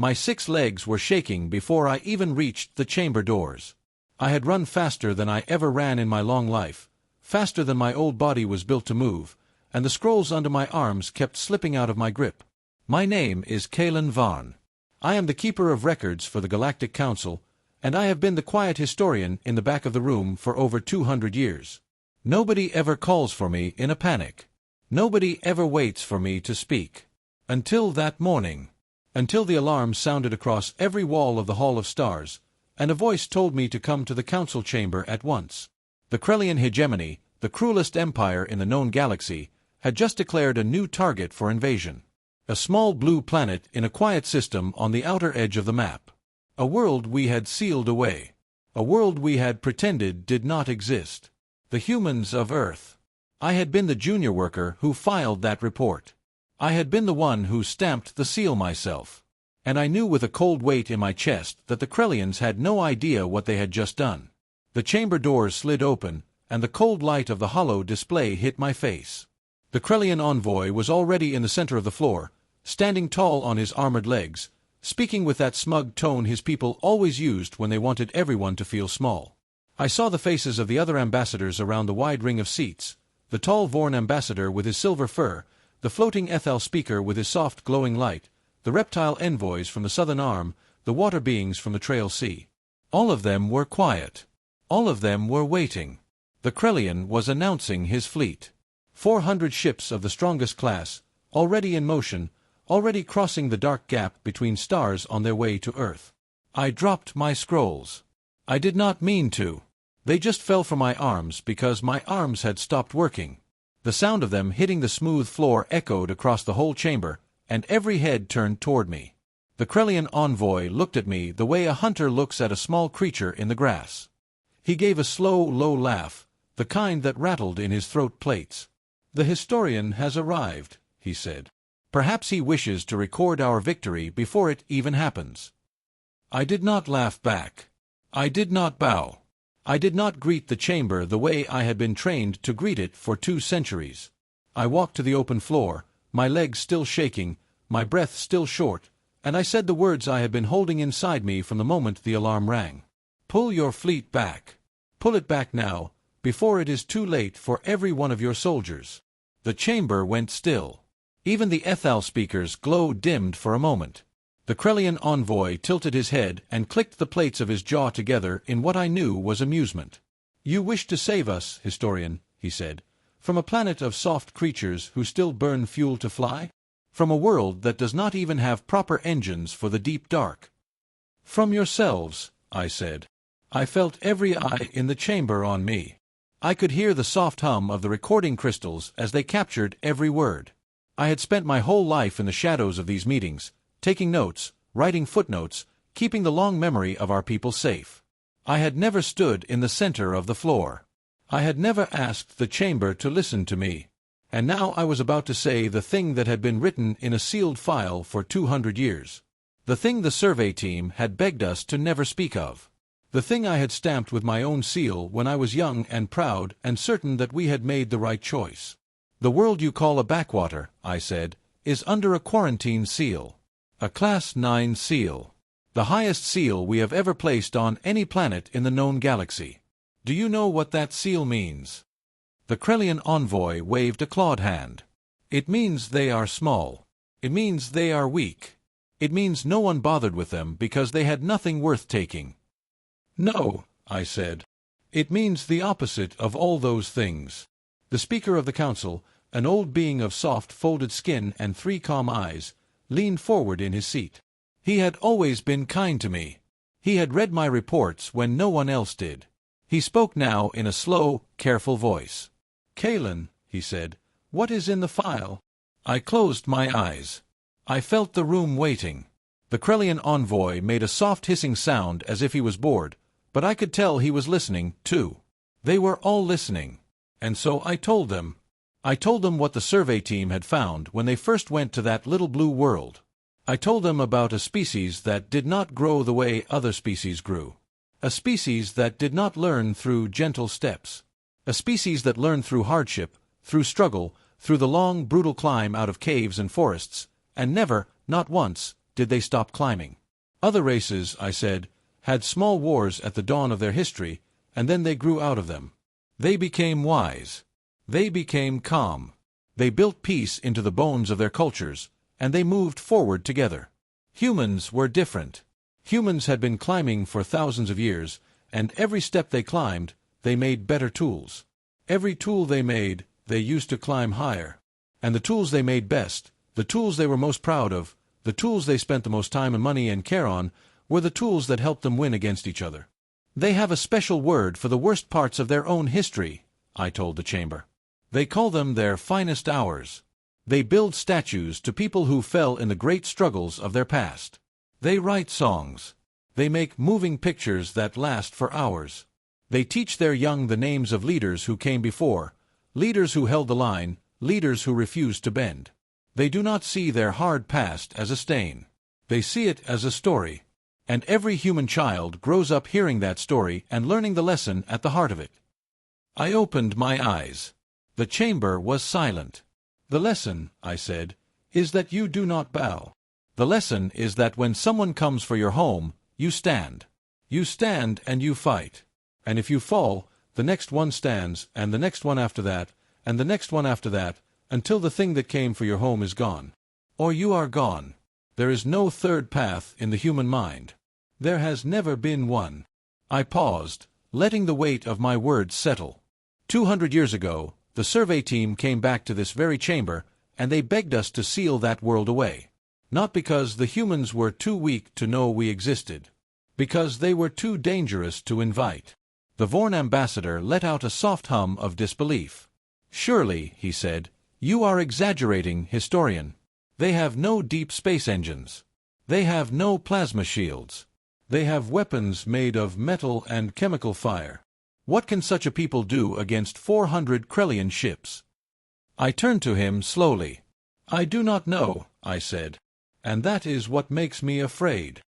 My 6 legs were shaking before I even reached the chamber doors. I had run faster than I ever ran in my long life, faster than my old body was built to move, and the scrolls under my arms kept slipping out of my grip. My name is Kalen Vaughn. I am the keeper of records for the Galactic Council, and I have been the quiet historian in the back of the room for over 200 years. Nobody ever calls for me in a panic. Nobody ever waits for me to speak. Until that morning. Until the alarm sounded across every wall of the Hall of Stars, and a voice told me to come to the council chamber at once. The Krellian hegemony, the cruelest empire in the known galaxy, had just declared a new target for invasion. A small blue planet in a quiet system on the outer edge of the map. A world we had sealed away. A world we had pretended did not exist. The humans of Earth. I had been the junior worker who filed that report. I had been the one who stamped the seal myself. And I knew with a cold weight in my chest that the Krellians had no idea what they had just done. The chamber doors slid open, and the cold light of the hollow display hit my face. The Krellian envoy was already in the center of the floor, standing tall on his armored legs, speaking with that smug tone his people always used when they wanted everyone to feel small. I saw the faces of the other ambassadors around the wide ring of seats, the tall Vorn ambassador with his silver fur, the floating Ethel speaker with his soft glowing light, the reptile envoys from the southern arm, the water beings from the Trail Sea. All of them were quiet. All of them were waiting. The Krellian was announcing his fleet. 400 ships of the strongest class, already in motion, already crossing the dark gap between stars on their way to Earth. I dropped my scrolls. I did not mean to. They just fell from my arms because my arms had stopped working. The sound of them hitting the smooth floor echoed across the whole chamber, and every head turned toward me. The Krellian envoy looked at me the way a hunter looks at a small creature in the grass. He gave a slow, low laugh, the kind that rattled in his throat plates. "The historian has arrived," he said. "Perhaps he wishes to record our victory before it even happens." I did not laugh back. I did not bow. I did not greet the chamber the way I had been trained to greet it for 2 centuries. I walked to the open floor, my legs still shaking, my breath still short, and I said the words I had been holding inside me from the moment the alarm rang. "Pull your fleet back. Pull it back now, before it is too late for every one of your soldiers." The chamber went still. Even the Ethel speaker's glow dimmed for a moment. The Krellian envoy tilted his head and clicked the plates of his jaw together in what I knew was amusement. "You wish to save us, historian," he said, "from a planet of soft creatures who still burn fuel to fly? From a world that does not even have proper engines for the deep dark?" "From yourselves," I said. I felt every eye in the chamber on me. I could hear the soft hum of the recording crystals as they captured every word. I had spent my whole life in the shadows of these meetings, taking notes, writing footnotes, keeping the long memory of our people safe. I had never stood in the center of the floor. I had never asked the chamber to listen to me. And now I was about to say the thing that had been written in a sealed file for 200 years. The thing the survey team had begged us to never speak of. The thing I had stamped with my own seal when I was young and proud and certain that we had made the right choice. "The world you call a backwater," I said, "is under a quarantine seal. A Class 9 seal. The highest seal we have ever placed on any planet in the known galaxy. Do you know what that seal means?" The Krellian envoy waved a clawed hand. "It means they are small. It means they are weak. It means no one bothered with them because they had nothing worth taking." "No," I said. "It means the opposite of all those things." The Speaker of the Council, an old being of soft folded skin and 3 calm eyes, leaned forward in his seat. He had always been kind to me. He had read my reports when no one else did. He spoke now in a slow, careful voice. "Kalen," he said, "what is in the file?" I closed my eyes. I felt the room waiting. The Krellian envoy made a soft hissing sound as if he was bored, but I could tell he was listening, too. They were all listening. And so I told them. I told them what the survey team had found when they first went to that little blue world. I told them about a species that did not grow the way other species grew. A species that did not learn through gentle steps. A species that learned through hardship, through struggle, through the long, brutal climb out of caves and forests, and never, not once, did they stop climbing. Other races, I said, had small wars at the dawn of their history, and then they grew out of them. They became wise. They became calm. They built peace into the bones of their cultures, and they moved forward together. Humans were different. Humans had been climbing for thousands of years, and every step they climbed, they made better tools. Every tool they made, they used to climb higher. And the tools they made best, the tools they were most proud of, the tools they spent the most time and money and care on, were the tools that helped them win against each other. They have a special word for the worst parts of their own history, I told the chamber. They call them their finest hours. They build statues to people who fell in the great struggles of their past. They write songs. They make moving pictures that last for hours. They teach their young the names of leaders who came before, leaders who held the line, leaders who refused to bend. They do not see their hard past as a stain. They see it as a story. And every human child grows up hearing that story and learning the lesson at the heart of it. I opened my eyes. The chamber was silent. The lesson, I said, is that you do not bow. The lesson is that when someone comes for your home, you stand. You stand and you fight. And if you fall, the next one stands, and the next one after that, and the next one after that, until the thing that came for your home is gone. Or you are gone. There is no third path in the human mind. There has never been one. I paused, letting the weight of my words settle. 200 years ago, the survey team came back to this very chamber, and they begged us to seal that world away. Not because the humans were too weak to know we existed. Because they were too dangerous to invite. The Vorn ambassador let out a soft hum of disbelief. Surely, he said, you are exaggerating, historian. They have no deep space engines. They have no plasma shields. They have weapons made of metal and chemical fire. What can such a people do against 400 Krellian ships? I turned to him slowly. I do not know, I said. And that is what makes me afraid.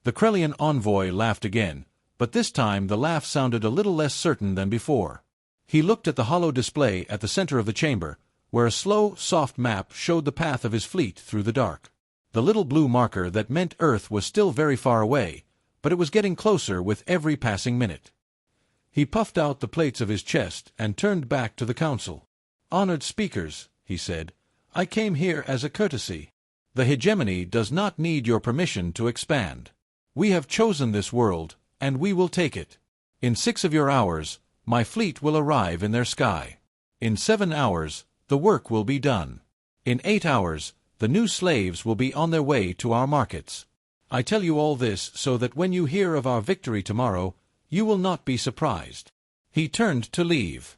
The Krellian envoy laughed again, but this time the laugh sounded a little less certain than before. He looked at the hollow display at the center of the chamber, where a slow, soft map showed the path of his fleet through the dark. The little blue marker that meant Earth was still very far away, but it was getting closer with every passing minute. He puffed out the plates of his chest and turned back to the council. Honored speakers, he said, I came here as a courtesy. The hegemony does not need your permission to expand. We have chosen this world, and we will take it. In 6 of your hours, my fleet will arrive in their sky. In 7 hours, the work will be done. In 8 hours, the new slaves will be on their way to our markets. I tell you all this so that when you hear of our victory tomorrow, you will not be surprised. He turned to leave.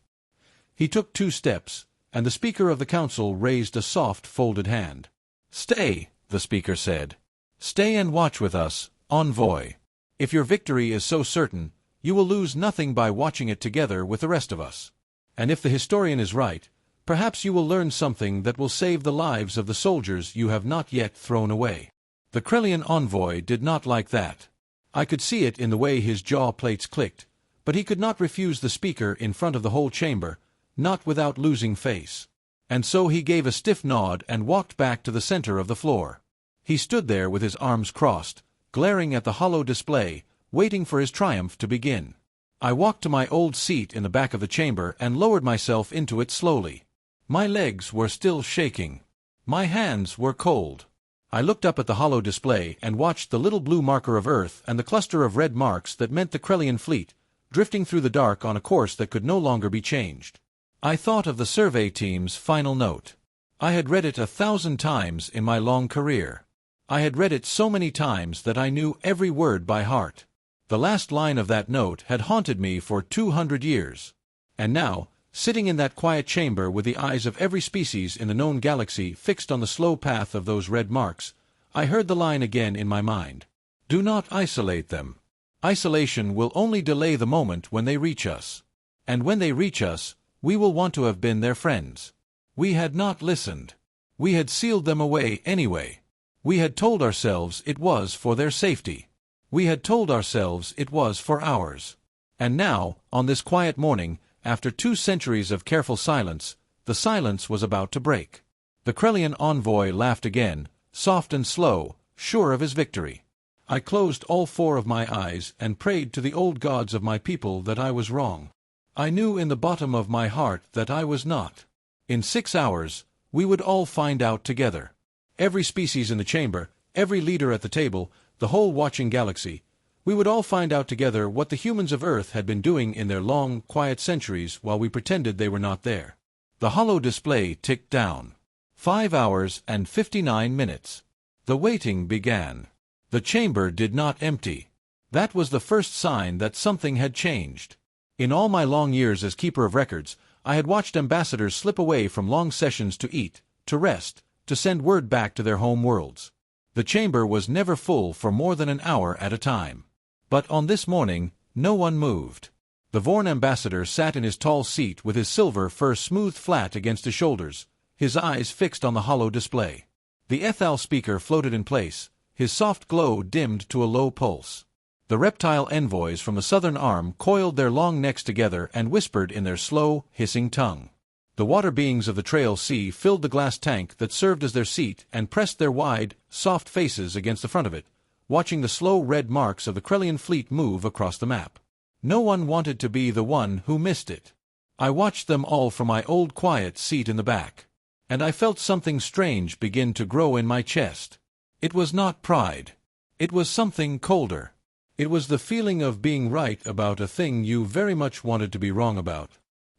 He took 2 steps, and the Speaker of the Council raised a soft, folded hand. Stay, the Speaker said. Stay and watch with us, envoy. If your victory is so certain, you will lose nothing by watching it together with the rest of us. And if the historian is right, perhaps you will learn something that will save the lives of the soldiers you have not yet thrown away. The Krellian envoy did not like that. I could see it in the way his jaw plates clicked, but he could not refuse the speaker in front of the whole chamber, not without losing face. And so he gave a stiff nod and walked back to the center of the floor. He stood there with his arms crossed, glaring at the hollow display, waiting for his triumph to begin. I walked to my old seat in the back of the chamber and lowered myself into it slowly. My legs were still shaking. My hands were cold. I looked up at the hollow display and watched the little blue marker of Earth and the cluster of red marks that meant the Krellian fleet, drifting through the dark on a course that could no longer be changed. I thought of the survey team's final note. I had read it 1,000 times in my long career. I had read it so many times that I knew every word by heart. The last line of that note had haunted me for 200 years. And now, sitting in that quiet chamber with the eyes of every species in the known galaxy fixed on the slow path of those red marks, I heard the line again in my mind. Do not isolate them. Isolation will only delay the moment when they reach us. And when they reach us, we will want to have been their friends. We had not listened. We had sealed them away anyway. We had told ourselves it was for their safety. We had told ourselves it was for ours. And now, on this quiet morning, after 2 centuries of careful silence, the silence was about to break. The Krellian envoy laughed again, soft and slow, sure of his victory. I closed all four of my eyes and prayed to the old gods of my people that I was wrong. I knew in the bottom of my heart that I was not. In 6 hours, we would all find out together. Every species in the chamber, every leader at the table, the whole watching galaxy, we would all find out together what the humans of Earth had been doing in their long, quiet centuries while we pretended they were not there. The holo display ticked down. 5 hours and 59 minutes. The waiting began. The chamber did not empty. That was the first sign that something had changed. In all my long years as keeper of records, I had watched ambassadors slip away from long sessions to eat, to rest, to send word back to their home worlds. The chamber was never full for more than an hour at a time. But on this morning, no one moved. The Vorn ambassador sat in his tall seat with his silver fur smoothed flat against his shoulders, his eyes fixed on the holo display. The Ethal speaker floated in place, his soft glow dimmed to a low pulse. The reptile envoys from the southern arm coiled their long necks together and whispered in their slow, hissing tongue. The water beings of the Trail Sea filled the glass tank that served as their seat and pressed their wide, soft faces against the front of it, watching the slow red marks of the Krellian fleet move across the map. No one wanted to be the one who missed it. I watched them all from my old quiet seat in the back. And I felt something strange begin to grow in my chest. It was not pride. It was something colder. It was the feeling of being right about a thing you very much wanted to be wrong about.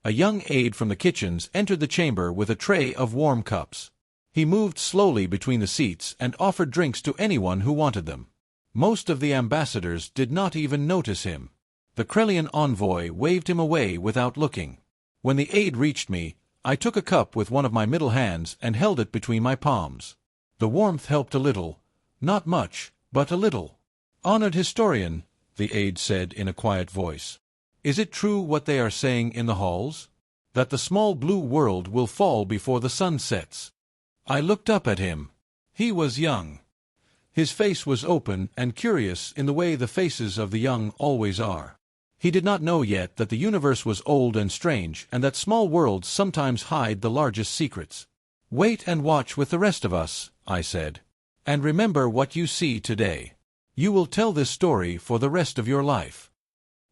A young aide from the kitchens entered the chamber with a tray of warm cups. He moved slowly between the seats and offered drinks to anyone who wanted them. Most of the ambassadors did not even notice him. The Krellian envoy waved him away without looking. When the aide reached me, I took a cup with one of my middle hands and held it between my palms. The warmth helped a little. Not much, but a little. "Honored historian," the aide said in a quiet voice. "Is it true what they are saying in the halls? That the small blue world will fall before the sun sets?" I looked up at him. He was young. His face was open and curious in the way the faces of the young always are. He did not know yet that the universe was old and strange and that small worlds sometimes hide the largest secrets. "Wait and watch with the rest of us," I said. "And remember what you see today. You will tell this story for the rest of your life."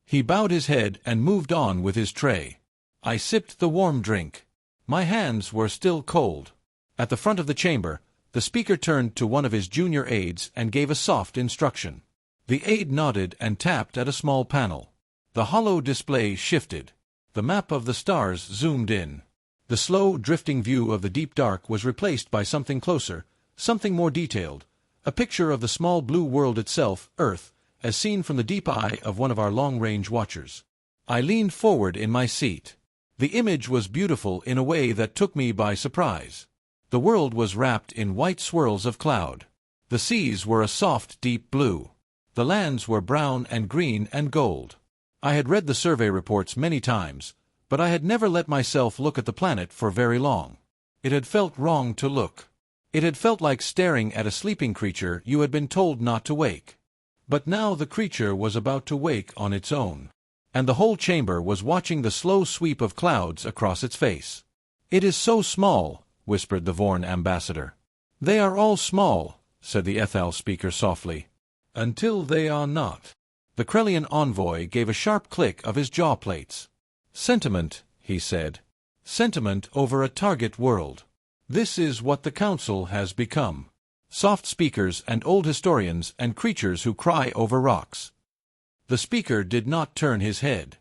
He bowed his head and moved on with his tray. I sipped the warm drink. My hands were still cold. At the front of the chamber, the speaker turned to one of his junior aides and gave a soft instruction. The aide nodded and tapped at a small panel. The holo display shifted. The map of the stars zoomed in. The slow, drifting view of the deep dark was replaced by something closer, something more detailed, a picture of the small blue world itself, Earth, as seen from the deep eye of one of our long-range watchers. I leaned forward in my seat. The image was beautiful in a way that took me by surprise. The world was wrapped in white swirls of cloud. The seas were a soft, deep blue. The lands were brown and green and gold. I had read the survey reports many times, but I had never let myself look at the planet for very long. It had felt wrong to look. It had felt like staring at a sleeping creature you had been told not to wake. But now the creature was about to wake on its own. And the whole chamber was watching the slow sweep of clouds across its face. "It is so small," whispered the Vorn ambassador. "They are all small," said the Ethal speaker softly. "Until they are not." The Krellian envoy gave a sharp click of his jaw plates. "Sentiment," he said. "Sentiment over a target world. This is what the Council has become. Soft speakers and old historians and creatures who cry over rocks." The speaker did not turn his head.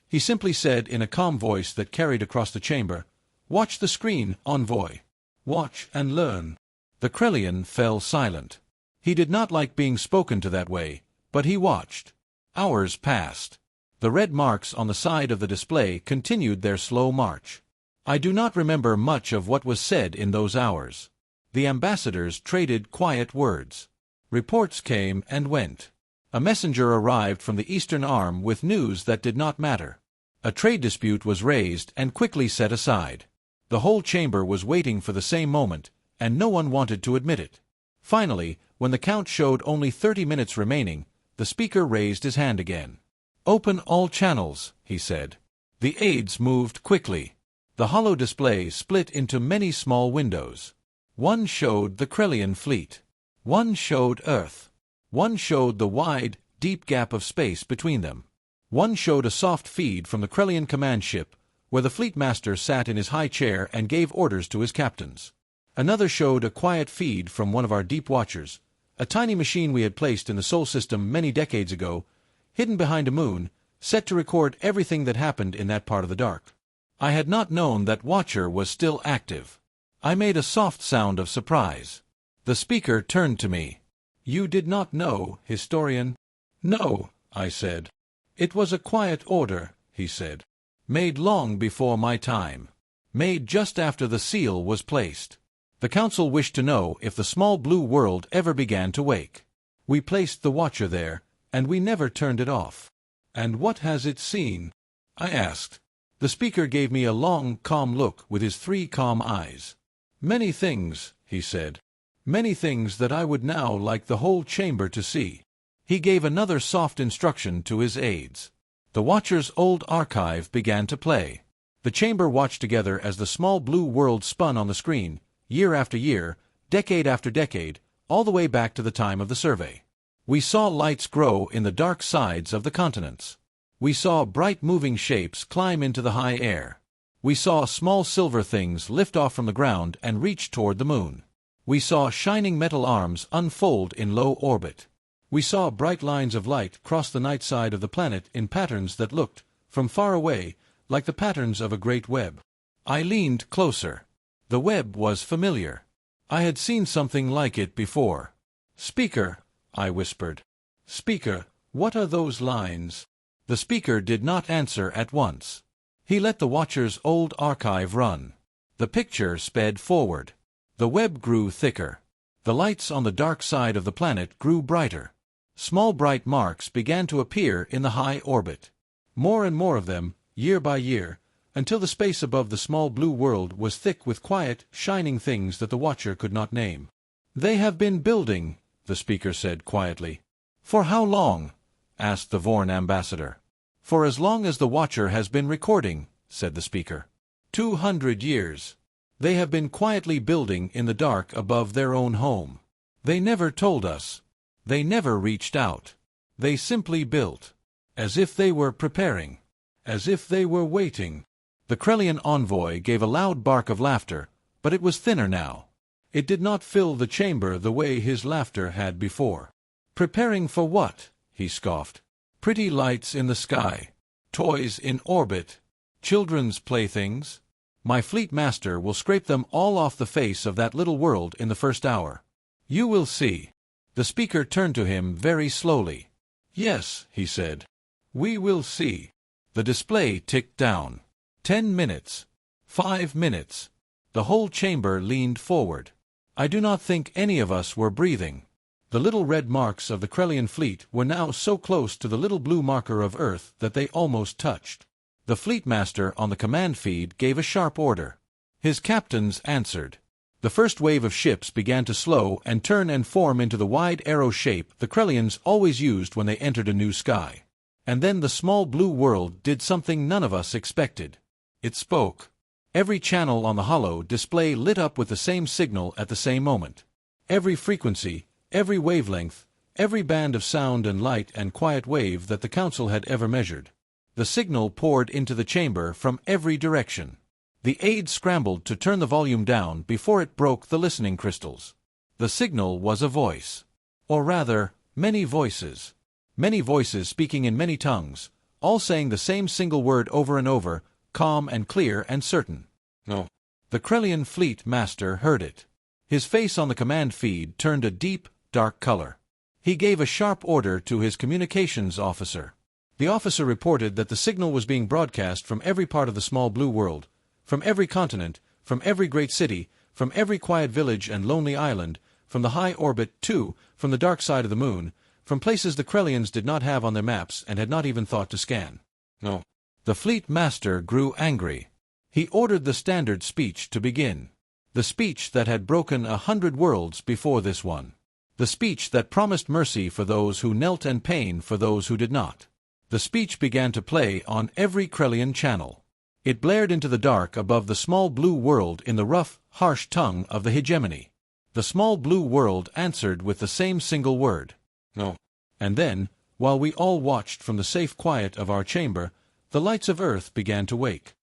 He simply said in a calm voice that carried across the chamber, "Watch the screen, envoy. Watch and learn." The Krellian fell silent. He did not like being spoken to that way, but he watched. Hours passed. The red marks on the side of the display continued their slow march. I do not remember much of what was said in those hours. The ambassadors traded quiet words. Reports came and went. A messenger arrived from the eastern arm with news that did not matter. A trade dispute was raised and quickly set aside. The whole chamber was waiting for the same moment, and no one wanted to admit it. Finally, when the count showed only 30 minutes remaining, the speaker raised his hand again. "Open all channels," he said. The aides moved quickly. The holo display split into many small windows. One showed the Krellian fleet. One showed Earth. One showed the wide, deep gap of space between them. One showed a soft feed from the Krellian command ship, where the fleet master sat in his high chair and gave orders to his captains. Another showed a quiet feed from one of our deep watchers, a tiny machine we had placed in the Sol system many decades ago, hidden behind a moon, set to record everything that happened in that part of the dark. I had not known that watcher was still active. I made a soft sound of surprise. The speaker turned to me. "You did not know, historian?" "No," I said. "It was a quiet order," he said. "Made long before my time. Made just after the seal was placed. The council wished to know if the small blue world ever began to wake. We placed the watcher there, and we never turned it off." "And what has it seen?" I asked. The speaker gave me a long, calm look with his 3 calm eyes. "Many things," he said. "Many things that I would now like the whole chamber to see." He gave another soft instruction to his aides. The watcher's old archive began to play. The chamber watched together as the small blue world spun on the screen, year after year, decade after decade, all the way back to the time of the survey. We saw lights grow in the dark sides of the continents. We saw bright moving shapes climb into the high air. We saw small silver things lift off from the ground and reach toward the moon. We saw shining metal arms unfold in low orbit. We saw bright lines of light cross the night side of the planet in patterns that looked, from far away, like the patterns of a great web. I leaned closer. The web was familiar. I had seen something like it before. "Speaker," I whispered. "Speaker, what are those lines?" The speaker did not answer at once. He let the watcher's old archive run. The picture sped forward. The web grew thicker. The lights on the dark side of the planet grew brighter. Small bright marks began to appear in the high orbit. More and more of them, year by year, until the space above the small blue world was thick with quiet, shining things that the watcher could not name. "They have been building," the speaker said quietly. "For how long?" asked the Vorn ambassador. "For as long as the watcher has been recording," said the speaker. 200 years. They have been quietly building in the dark above their own home. They never told us. They never reached out. They simply built. As if they were preparing. As if they were waiting. The Krellian envoy gave a loud bark of laughter, but it was thinner now. It did not fill the chamber the way his laughter had before. "Preparing for what?" he scoffed. "Pretty lights in the sky. Toys in orbit. Children's playthings. My fleet master will scrape them all off the face of that little world in the first hour. You will see." The speaker turned to him very slowly. "Yes," he said. "We will see." The display ticked down. 10 minutes. 5 minutes. The whole chamber leaned forward. I do not think any of us were breathing. The little red marks of the Krellian fleet were now so close to the little blue marker of Earth that they almost touched. The fleet master on the command feed gave a sharp order. His captains answered. The first wave of ships began to slow and turn and form into the wide arrow shape the Krellians always used when they entered a new sky. And then the small blue world did something none of us expected. It spoke. Every channel on the holo display lit up with the same signal at the same moment. Every frequency, every wavelength, every band of sound and light and quiet wave that the council had ever measured. The signal poured into the chamber from every direction. The aide scrambled to turn the volume down before it broke the listening crystals. The signal was a voice. Or rather, many voices. Many voices speaking in many tongues, all saying the same single word over and over, calm and clear and certain. "No." The Krellian fleet master heard it. His face on the command feed turned a deep, dark color. He gave a sharp order to his communications officer. The officer reported that the signal was being broadcast from every part of the small blue world, from every continent, from every great city, from every quiet village and lonely island, from the high orbit, too, from the dark side of the moon, from places the Krellians did not have on their maps and had not even thought to scan. "No." The fleet master grew angry. He ordered the standard speech to begin. The speech that had broken 100 worlds before this one. The speech that promised mercy for those who knelt and pain for those who did not. The speech began to play on every Krellian channel. It blared into the dark above the small blue world in the rough, harsh tongue of the hegemony. The small blue world answered with the same single word. No. And then, while we all watched from the safe quiet of our chamber, the lights of Earth began to wake.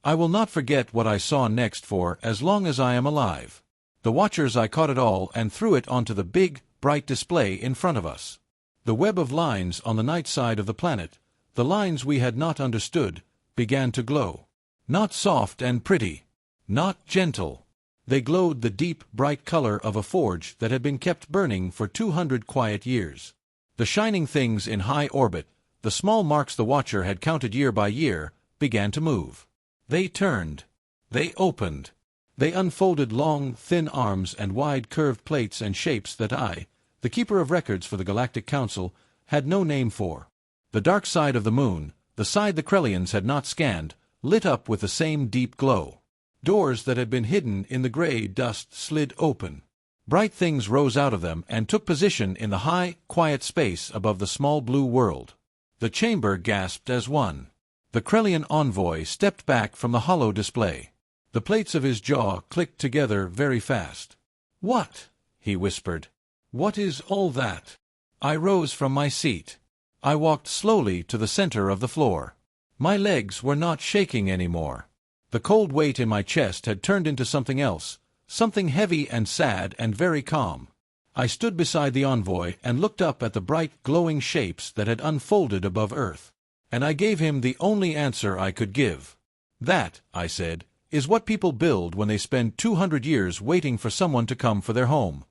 I will not forget what I saw next for as long as I am alive. The watchers I caught it all and threw it onto the big, bright display in front of us. The web of lines on the night side of the planet, the lines we had not understood, began to glow. Not soft and pretty. Not gentle. They glowed the deep, bright color of a forge that had been kept burning for 200 quiet years. The shining things in high orbit, the small marks the watcher had counted year by year, began to move. They turned. They opened. They unfolded long, thin arms and wide curved plates and shapes that I, the keeper of records for the Galactic Council, had no name for. The dark side of the moon, the side the Krellians had not scanned, lit up with the same deep glow. Doors that had been hidden in the gray dust slid open. Bright things rose out of them and took position in the high, quiet space above the small blue world. The chamber gasped as one. The Krellian envoy stepped back from the hollow display. The plates of his jaw clicked together very fast. "What?" he whispered. "What is all that?" I rose from my seat. I walked slowly to the center of the floor. My legs were not shaking anymore. The cold weight in my chest had turned into something else, something heavy and sad and very calm. I stood beside the envoy and looked up at the bright, glowing shapes that had unfolded above Earth. And I gave him the only answer I could give. "That," I said, "is what people build when they spend 200 years waiting for someone to come for their home."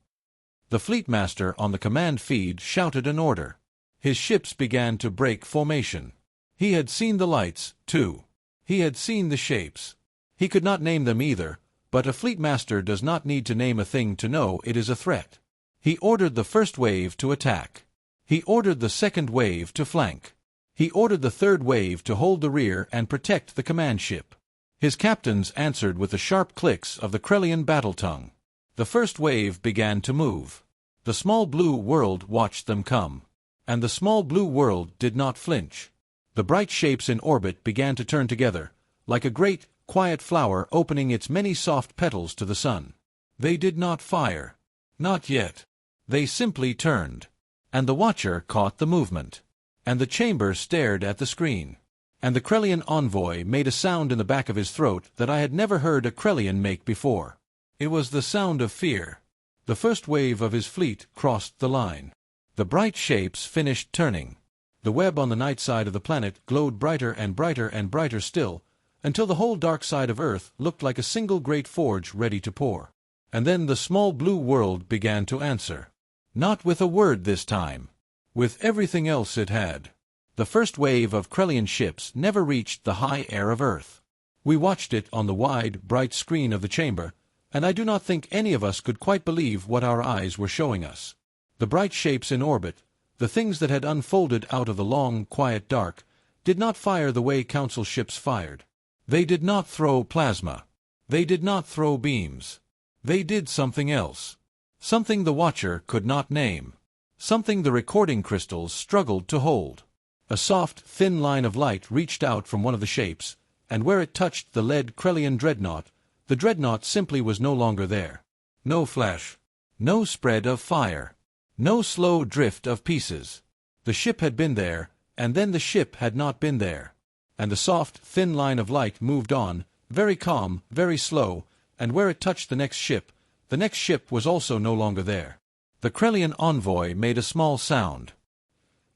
The fleet master on the command feed shouted an order. His ships began to break formation. He had seen the lights, too. He had seen the shapes. He could not name them either, but a fleet master does not need to name a thing to know it is a threat. He ordered the first wave to attack. He ordered the second wave to flank. He ordered the third wave to hold the rear and protect the command ship. His captains answered with the sharp clicks of the Krellian battle tongue. The first wave began to move. The small blue world watched them come. And the small blue world did not flinch. The bright shapes in orbit began to turn together, like a great, quiet flower opening its many soft petals to the sun. They did not fire. Not yet. They simply turned. And the watcher caught the movement. And the chamber stared at the screen. And the Krellian envoy made a sound in the back of his throat that I had never heard a Krellian make before. It was the sound of fear. The first wave of his fleet crossed the line. The bright shapes finished turning. The web on the night side of the planet glowed brighter and brighter and brighter still, until the whole dark side of Earth looked like a single great forge ready to pour. And then the small blue world began to answer. Not with a word this time. With everything else it had. The first wave of Krellian ships never reached the high air of Earth. We watched it on the wide, bright screen of the chamber, and I do not think any of us could quite believe what our eyes were showing us. The bright shapes in orbit, the things that had unfolded out of the long, quiet dark, did not fire the way Council ships fired. They did not throw plasma. They did not throw beams. They did something else. Something the watcher could not name. Something the recording crystals struggled to hold. A soft, thin line of light reached out from one of the shapes, and where it touched the lead Krellian dreadnought, the dreadnought simply was no longer there. No flash. No spread of fire. No slow drift of pieces. The ship had been there, and then the ship had not been there. And the soft, thin line of light moved on, very calm, very slow, and where it touched the next ship was also no longer there. The Krellian envoy made a small sound.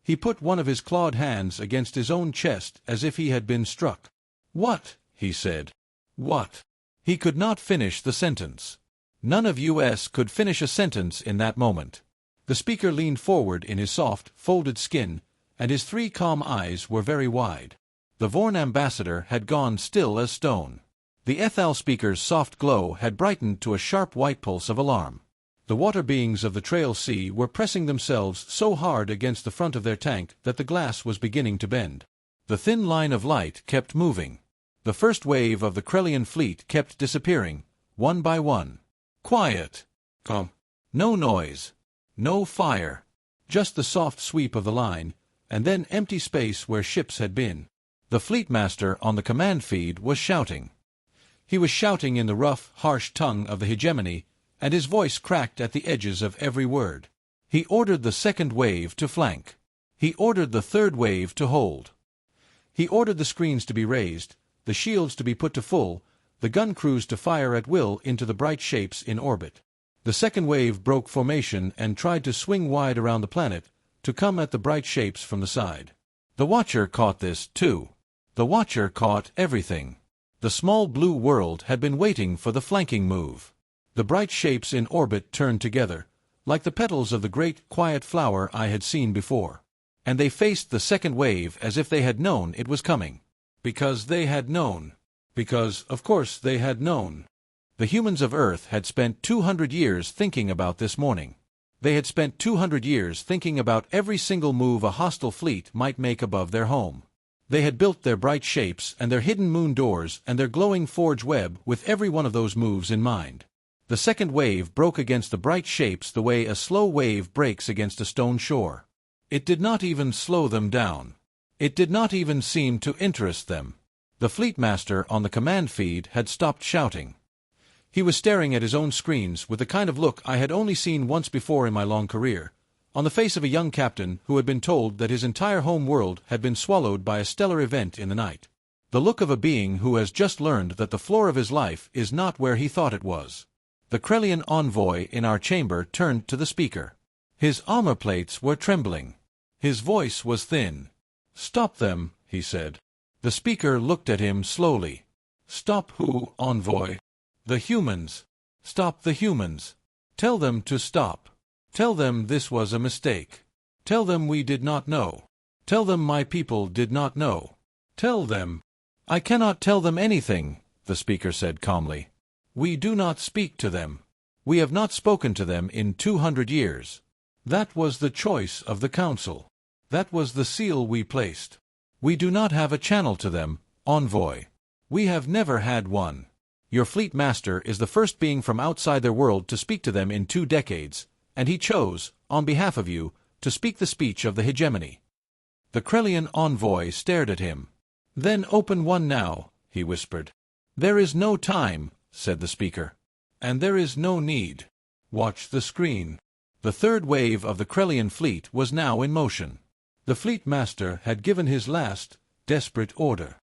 He put one of his clawed hands against his own chest as if he had been struck. "What?" he said. "What?" He could not finish the sentence. None of us could finish a sentence in that moment. The speaker leaned forward in his soft, folded skin, and his 3 calm eyes were very wide. The Vorn ambassador had gone still as stone. The Ethal speaker's soft glow had brightened to a sharp white pulse of alarm. The water beings of the Trail Sea were pressing themselves so hard against the front of their tank that the glass was beginning to bend. The thin line of light kept moving. The first wave of the Krellian fleet kept disappearing, one by one. Quiet. Calm. No noise. No fire. Just the soft sweep of the line, and then empty space where ships had been. The fleet master on the command feed was shouting. He was shouting in the rough, harsh tongue of the hegemony, and his voice cracked at the edges of every word. He ordered the second wave to flank. He ordered the third wave to hold. He ordered the screens to be raised, the shields to be put to full, the gun crews to fire at will into the bright shapes in orbit. The second wave broke formation and tried to swing wide around the planet, to come at the bright shapes from the side. The Watcher caught this, too. The Watcher caught everything. The small blue world had been waiting for the flanking move. The bright shapes in orbit turned together, like the petals of the great, quiet flower I had seen before. And they faced the second wave as if they had known it was coming. Because they had known. Because, of course, they had known. The humans of Earth had spent 200 years thinking about this morning. They had spent 200 years thinking about every single move a hostile fleet might make above their home. They had built their bright shapes and their hidden moon doors and their glowing forge web with every one of those moves in mind. The second wave broke against the bright shapes the way a slow wave breaks against a stone shore. It did not even slow them down. It did not even seem to interest them. The fleet master on the command feed had stopped shouting. He was staring at his own screens with the kind of look I had only seen once before in my long career, on the face of a young captain who had been told that his entire home world had been swallowed by a stellar event in the night. The look of a being who has just learned that the floor of his life is not where he thought it was. The Krellian envoy in our chamber turned to the speaker. His armor plates were trembling. His voice was thin. "Stop them," he said. The speaker looked at him slowly. "Stop who, envoy?" "The humans. Stop the humans. Tell them to stop. Tell them this was a mistake. Tell them we did not know. Tell them my people did not know. Tell them." "I cannot tell them anything," the speaker said calmly. "We do not speak to them. We have not spoken to them in 200 years. That was the choice of the council. That was the seal we placed. We do not have a channel to them, envoy. We have never had one. Your fleet master is the first being from outside their world to speak to them in 2 decades, and he chose, on behalf of you, to speak the speech of the hegemony." The Krellian envoy stared at him. "Then open one now," he whispered. "There is no time," said the speaker. "And there is no need. Watch the screen." The third wave of the Krellian fleet was now in motion. The fleet master had given his last, desperate order.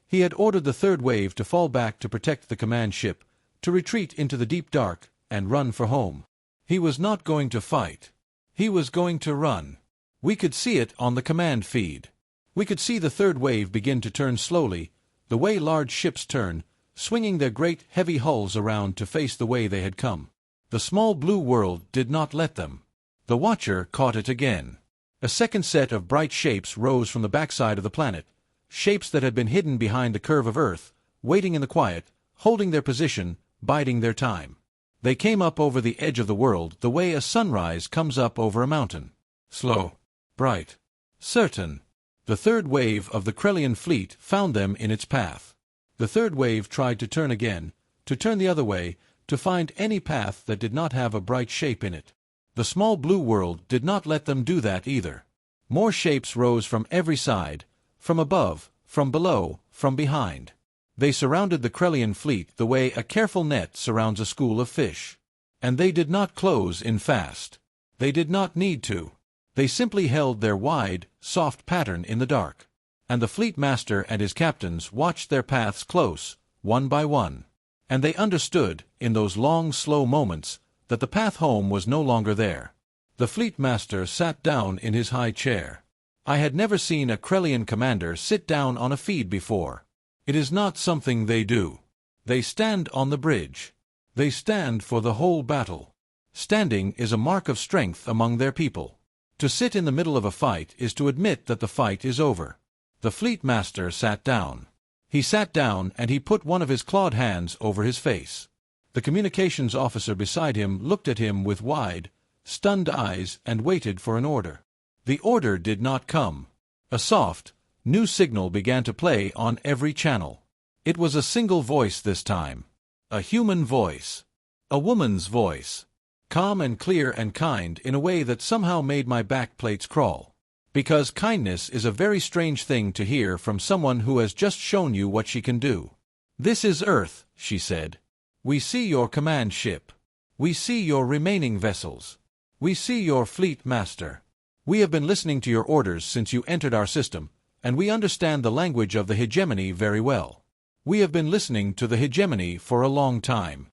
He had ordered the third wave to fall back to protect the command ship, to retreat into the deep dark, and run for home. He was not going to fight. He was going to run. We could see it on the command feed. We could see the third wave begin to turn slowly, the way large ships turn, swinging their great, heavy hulls around to face the way they had come. The small blue world did not let them. The Watcher caught it again. A second set of bright shapes rose from the backside of the planet, shapes that had been hidden behind the curve of Earth, waiting in the quiet, holding their position, biding their time. They came up over the edge of the world the way a sunrise comes up over a mountain. Slow, bright, certain. The third wave of the Krellian fleet found them in its path. The third wave tried to turn again, to turn the other way, to find any path that did not have a bright shape in it. The small blue world did not let them do that either. More shapes rose from every side, from above, from below, from behind. They surrounded the Krellian fleet the way a careful net surrounds a school of fish. And they did not close in fast. They did not need to. They simply held their wide, soft pattern in the dark. And the fleet master and his captains watched their paths close, one by one. And they understood, in those long, slow moments, that the path home was no longer there. The fleet master sat down in his high chair. I had never seen a Krellian commander sit down on a feed before. It is not something they do. They stand on the bridge. They stand for the whole battle. Standing is a mark of strength among their people. To sit in the middle of a fight is to admit that the fight is over. The fleet master sat down. He sat down and he put one of his clawed hands over his face. The communications officer beside him looked at him with wide, stunned eyes and waited for an order. The order did not come. A soft, new signal began to play on every channel. It was a single voice this time. A human voice. A woman's voice. Calm and clear and kind in a way that somehow made my back plates crawl. Because kindness is a very strange thing to hear from someone who has just shown you what she can do. "This is Earth," she said. "We see your command ship. We see your remaining vessels. We see your fleet master. We have been listening to your orders since you entered our system, and we understand the language of the hegemony very well. We have been listening to the hegemony for a long time.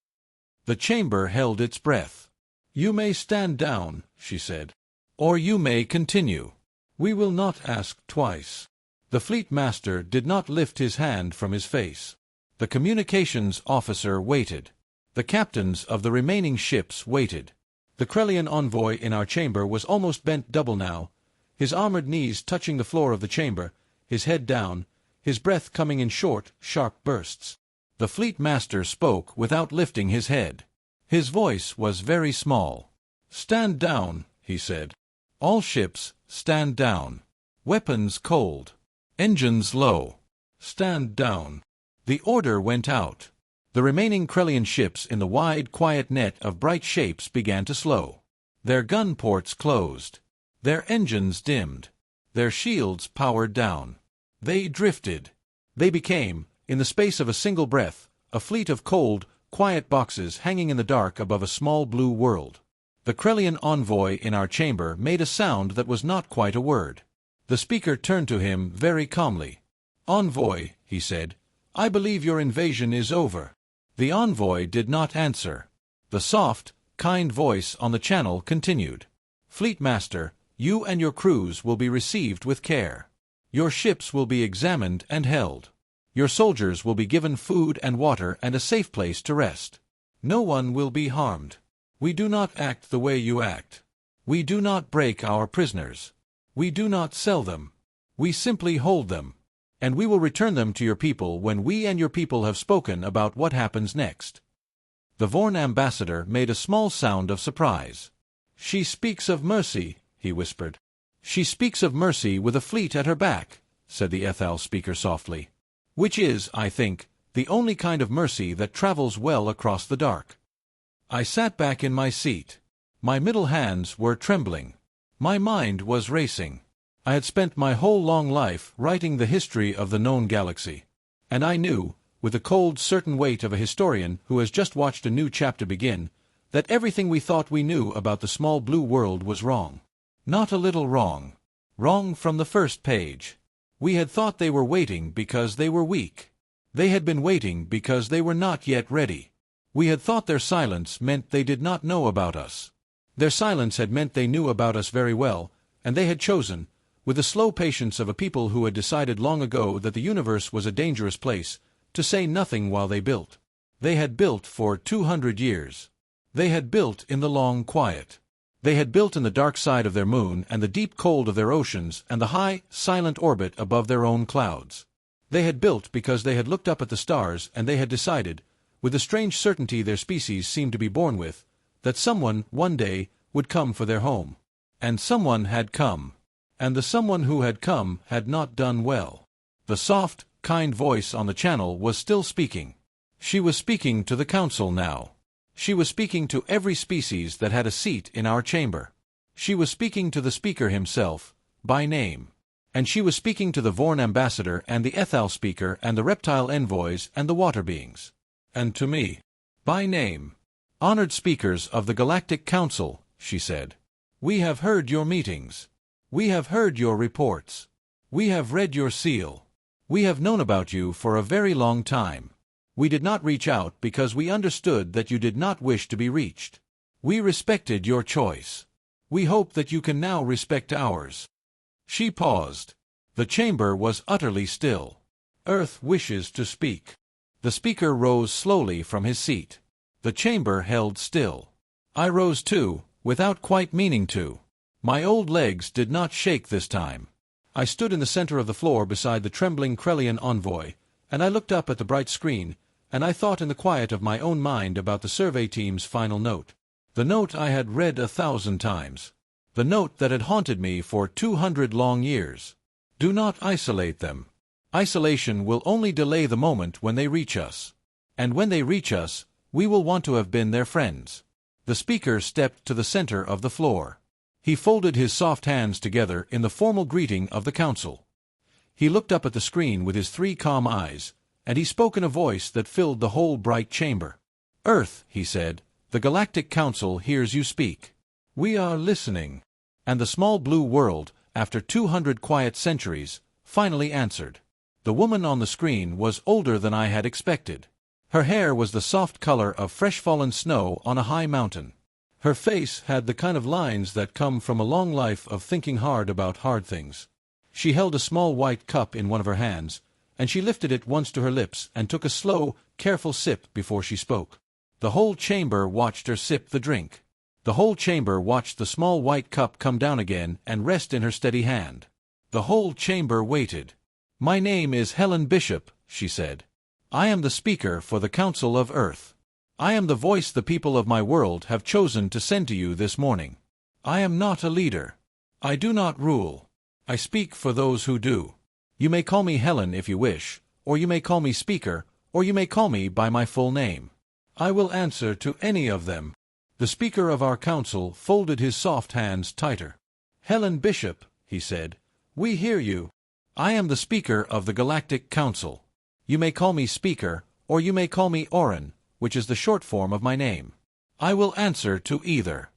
The chamber held its breath. You may stand down, she said. Or you may continue. We will not ask twice. The fleet master did not lift his hand from his face. The communications officer waited. The captains of the remaining ships waited. The Krellian envoy in our chamber was almost bent double now, his armored knees touching the floor of the chamber, his head down, his breath coming in short, sharp bursts. The fleet master spoke without lifting his head. His voice was very small. Stand down, he said. All ships, stand down. Weapons cold. Engines low. Stand down. The order went out. The remaining Krellian ships in the wide, quiet net of bright shapes began to slow. Their gun ports closed. Their engines dimmed. Their shields powered down. They drifted. They became, in the space of a single breath, a fleet of cold, quiet boxes hanging in the dark above a small blue world. The Krellian envoy in our chamber made a sound that was not quite a word. The speaker turned to him very calmly. Envoy, he said, I believe your invasion is over. The envoy did not answer. The soft, kind voice on the channel continued. Fleet Master, you and your crews will be received with care. Your ships will be examined and held. Your soldiers will be given food and water and a safe place to rest. No one will be harmed. We do not act the way you act. We do not break our prisoners. We do not sell them. We simply hold them. And we will return them to your people when we and your people have spoken about what happens next. The Vorn ambassador made a small sound of surprise. She speaks of mercy, he whispered. She speaks of mercy with a fleet at her back, said the Ethal speaker softly. Which is, I think, the only kind of mercy that travels well across the dark. I sat back in my seat. My middle hands were trembling. My mind was racing. I had spent my whole long life writing the history of the known galaxy. And I knew, with the cold, certain weight of a historian who has just watched a new chapter begin, that everything we thought we knew about the small blue world was wrong. Not a little wrong. Wrong from the first page. We had thought they were waiting because they were weak. They had been waiting because they were not yet ready. We had thought their silence meant they did not know about us. Their silence had meant they knew about us very well, and they had chosen, with the slow patience of a people who had decided long ago that the universe was a dangerous place, to say nothing while they built. They had built for 200 years. They had built in the long quiet. They had built in the dark side of their moon and the deep cold of their oceans and the high, silent orbit above their own clouds. They had built because they had looked up at the stars and they had decided, with the strange certainty their species seemed to be born with, that someone, one day, would come for their home. And someone had come. And the someone who had come had not done well. The soft, kind voice on the channel was still speaking. She was speaking to the council now. She was speaking to every species that had a seat in our chamber. She was speaking to the speaker himself, by name. And she was speaking to the Vorn ambassador and the Ethal speaker and the reptile envoys and the water beings. And to me, by name. Honored speakers of the Galactic Council, she said. We have heard your meetings. We have heard your reports. We have read your seal. We have known about you for a very long time. We did not reach out because we understood that you did not wish to be reached. We respected your choice. We hope that you can now respect ours. She paused. The chamber was utterly still. Earth wishes to speak. The speaker rose slowly from his seat. The chamber held still. I rose too, without quite meaning to. My old legs did not shake this time. I stood in the center of the floor beside the trembling Krellian envoy, and I looked up at the bright screen, and I thought in the quiet of my own mind about the survey team's final note. The note I had read 1,000 times. The note that had haunted me for 200 long years. Do not isolate them. Isolation will only delay the moment when they reach us. And when they reach us, we will want to have been their friends. The speaker stepped to the center of the floor. He folded his soft hands together in the formal greeting of the council. He looked up at the screen with his 3 calm eyes, and he spoke in a voice that filled the whole bright chamber. Earth, he said, The Galactic Council hears you speak. We are listening. And the small blue world, after 200 quiet centuries, finally answered. The woman on the screen was older than I had expected. Her hair was the soft color of fresh-fallen snow on a high mountain. Her face had the kind of lines that come from a long life of thinking hard about hard things. She held a small white cup in one of her hands, and she lifted it once to her lips and took a slow, careful sip before she spoke. The whole chamber watched her sip the drink. The whole chamber watched the small white cup come down again and rest in her steady hand. The whole chamber waited. "My name is Helen Bishop," she said. "I am the speaker for the Council of Earth. I am the voice the people of my world have chosen to send to you this morning. I am not a leader. I do not rule. I speak for those who do. You may call me Helen if you wish, or you may call me Speaker, or you may call me by my full name. I will answer to any of them." The Speaker of our Council folded his soft hands tighter. "Helen Bishop," he said, "we hear you. I am the Speaker of the Galactic Council. You may call me Speaker, or you may call me Orin, which is the short form of my name. I will answer to either."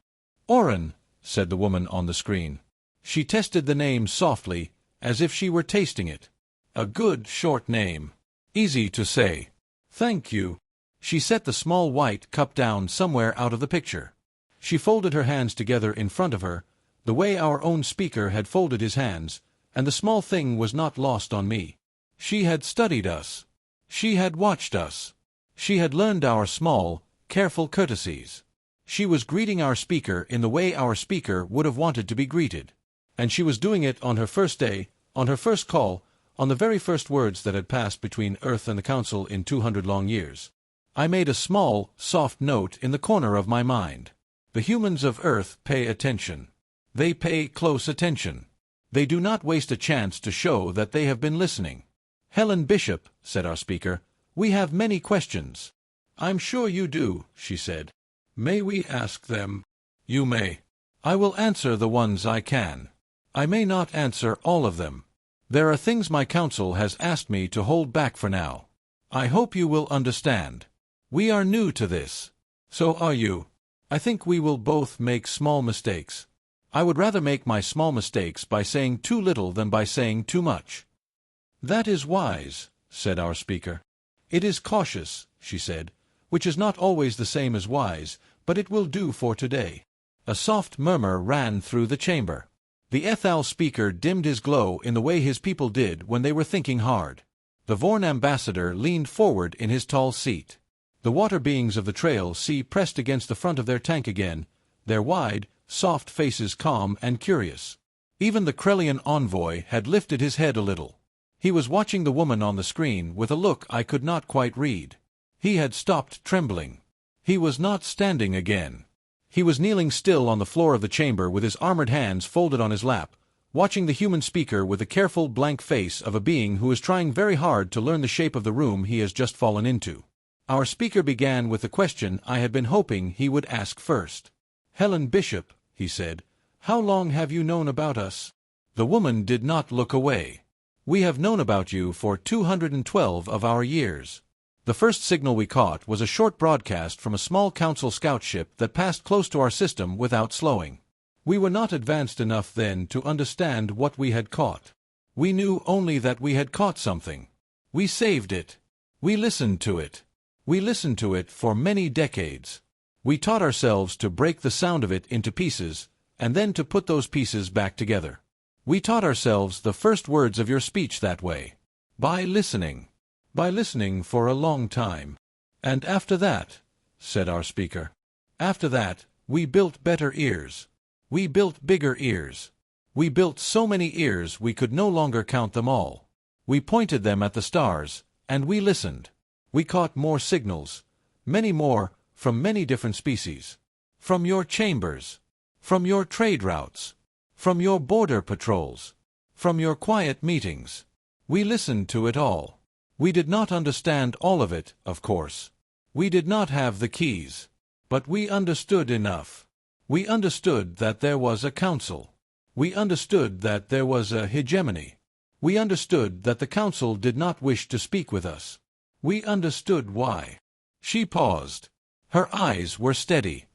"Orin," said the woman on the screen. She tested the name softly, as if she were tasting it. "A good short name. Easy to say. Thank you." She set the small white cup down somewhere out of the picture. She folded her hands together in front of her, the way our own speaker had folded his hands, and the small thing was not lost on me. She had studied us. She had watched us. She had learned our small, careful courtesies. She was greeting our speaker in the way our speaker would have wanted to be greeted. And she was doing it on her first day, on her first call, on the very first words that had passed between Earth and the Council in 200 long years. I made a small, soft note in the corner of my mind. The humans of Earth pay attention. They pay close attention. They do not waste a chance to show that they have been listening. "Helen Bishop," said our speaker, "we have many questions." "I'm sure you do," she said. "May we ask them?" "You may. I will answer the ones I can. I may not answer all of them. There are things my council has asked me to hold back for now. I hope you will understand. We are new to this. So are you. I think we will both make small mistakes. I would rather make my small mistakes by saying too little than by saying too much." "That is wise," said our speaker. "It is cautious," she said, "which is not always the same as wise, but it will do for today." A soft murmur ran through the chamber. The Ethal speaker dimmed his glow in the way his people did when they were thinking hard. The Vorn ambassador leaned forward in his tall seat. The water beings of the Trail Sea pressed against the front of their tank again, their wide, soft faces calm and curious. Even the Krellian envoy had lifted his head a little. He was watching the woman on the screen with a look I could not quite read. He had stopped trembling. He was not standing again. He was kneeling still on the floor of the chamber with his armored hands folded on his lap, watching the human speaker with the careful blank face of a being who is trying very hard to learn the shape of the room he has just fallen into. Our speaker began with the question I had been hoping he would ask first. "Helen Bishop," he said, "how long have you known about us?" The woman did not look away. "We have known about you for 212 of our years." The first signal we caught was a short broadcast from a small council scout ship that passed close to our system without slowing. We were not advanced enough then to understand what we had caught. We knew only that we had caught something. We saved it. We listened to it. We listened to it for many decades. We taught ourselves to break the sound of it into pieces, and then to put those pieces back together. We taught ourselves the first words of your speech that way. By listening. By listening for a long time. "And after that," said our speaker, "after that, we built better ears. We built bigger ears. We built so many ears we could no longer count them all. We pointed them at the stars, and we listened. We caught more signals, many more, from many different species. From your chambers. From your trade routes. From your border patrols. From your quiet meetings. We listened to it all. We did not understand all of it, of course. We did not have the keys. But we understood enough. We understood that there was a council. We understood that there was a hegemony. We understood that the council did not wish to speak with us. We understood why." She paused. Her eyes were steady.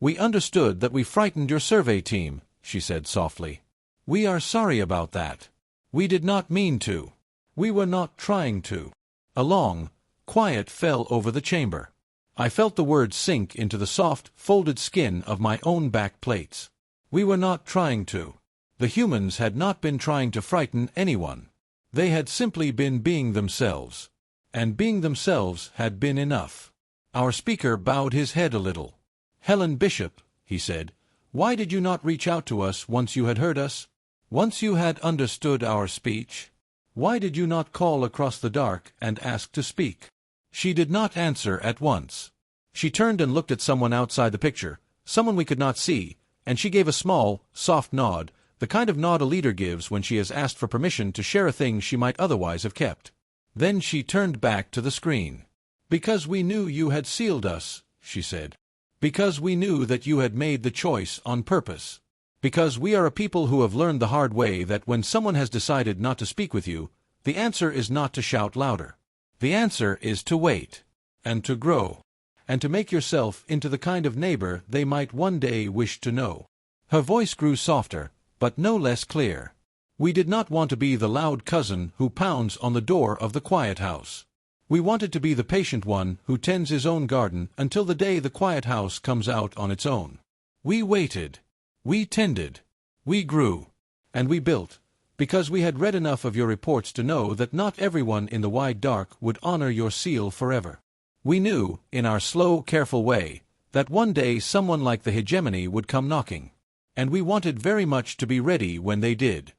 "We understood that we frightened your survey team," she said softly. "We are sorry about that. We did not mean to. We were not trying to." A long quiet fell over the chamber. I felt the words sink into the soft, folded skin of my own back plates. We were not trying to. The humans had not been trying to frighten anyone. They had simply been being themselves. And being themselves had been enough. Our speaker bowed his head a little. "Helen Bishop," he said, "why did you not reach out to us once you had heard us? Once you had understood our speech? Why did you not call across the dark and ask to speak?" She did not answer at once. She turned and looked at someone outside the picture, someone we could not see, and she gave a small, soft nod, the kind of nod a leader gives when she has asked for permission to share a thing she might otherwise have kept. Then she turned back to the screen. "Because we knew you had sealed us," she said. "Because we knew that you had made the choice on purpose. Because we are a people who have learned the hard way that when someone has decided not to speak with you, the answer is not to shout louder. The answer is to wait, and to grow, and to make yourself into the kind of neighbor they might one day wish to know." Her voice grew softer, but no less clear. "We did not want to be the loud cousin who pounds on the door of the quiet house. We wanted to be the patient one who tends his own garden until the day the quiet house comes out on its own. We waited. We tended. We grew. And we built, because we had read enough of your reports to know that not everyone in the wide dark would honor your seal forever. We knew, in our slow, careful way, that one day someone like the hegemony would come knocking. And we wanted very much to be ready when they did."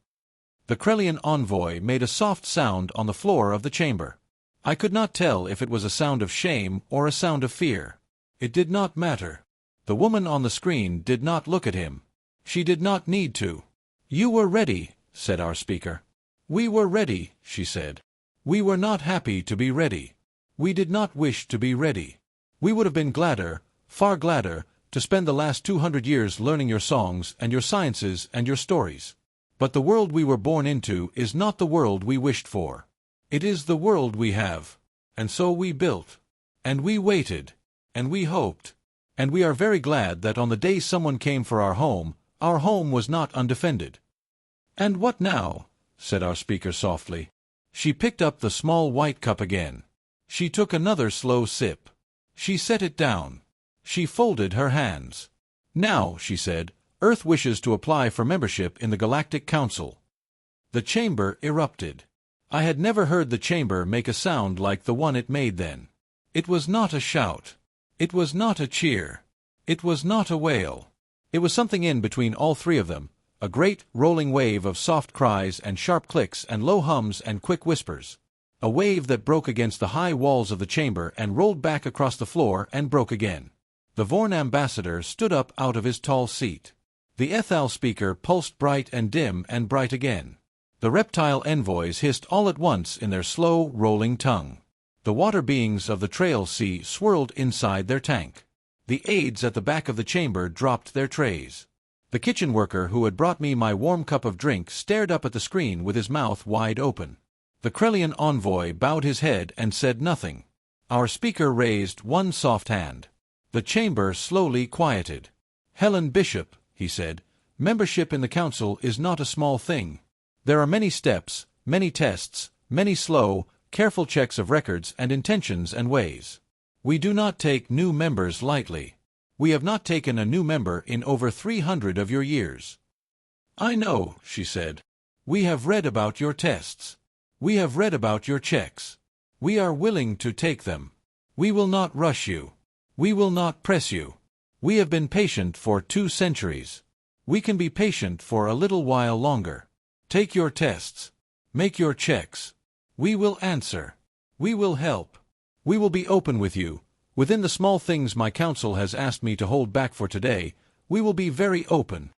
The Krellian envoy made a soft sound on the floor of the chamber. I could not tell if it was a sound of shame or a sound of fear. It did not matter. The woman on the screen did not look at him. She did not need to. "You were ready," said our speaker. "We were ready," she said. "We were not happy to be ready. We did not wish to be ready. We would have been gladder, far gladder, to spend the last 200 years learning your songs and your sciences and your stories. But the world we were born into is not the world we wished for. It is the world we have. And so we built. And we waited. And we hoped. And we are very glad that on the day someone came for our home was not undefended." "And what now?" said our speaker softly. She picked up the small white cup again. She took another slow sip. She set it down. She folded her hands. "Now," she said, "Earth wishes to apply for membership in the Galactic Council." The chamber erupted. I had never heard the chamber make a sound like the one it made then. It was not a shout. It was not a cheer. It was not a wail. It was something in between all three of them, a great, rolling wave of soft cries and sharp clicks and low hums and quick whispers. A wave that broke against the high walls of the chamber and rolled back across the floor and broke again. The Vorn ambassador stood up out of his tall seat. The Ethal speaker pulsed bright and dim and bright again. The reptile envoys hissed all at once in their slow, rolling tongue. The water beings of the Trail Sea swirled inside their tank. The aides at the back of the chamber dropped their trays. The kitchen worker who had brought me my warm cup of drink stared up at the screen with his mouth wide open. The Krellian envoy bowed his head and said nothing. Our speaker raised one soft hand. The chamber slowly quieted. "Helen Bishop," he said, "membership in the council is not a small thing. There are many steps, many tests, many slow, careful checks of records and intentions and ways. We do not take new members lightly. We have not taken a new member in over 300 of your years." "I know," she said. "We have read about your tests. We have read about your checks. We are willing to take them. We will not rush you. We will not press you. We have been patient for 2 centuries. We can be patient for a little while longer. Take your tests. Make your checks. We will answer. We will help. We will be open with you. Within the small things my council has asked me to hold back for today, we will be very open."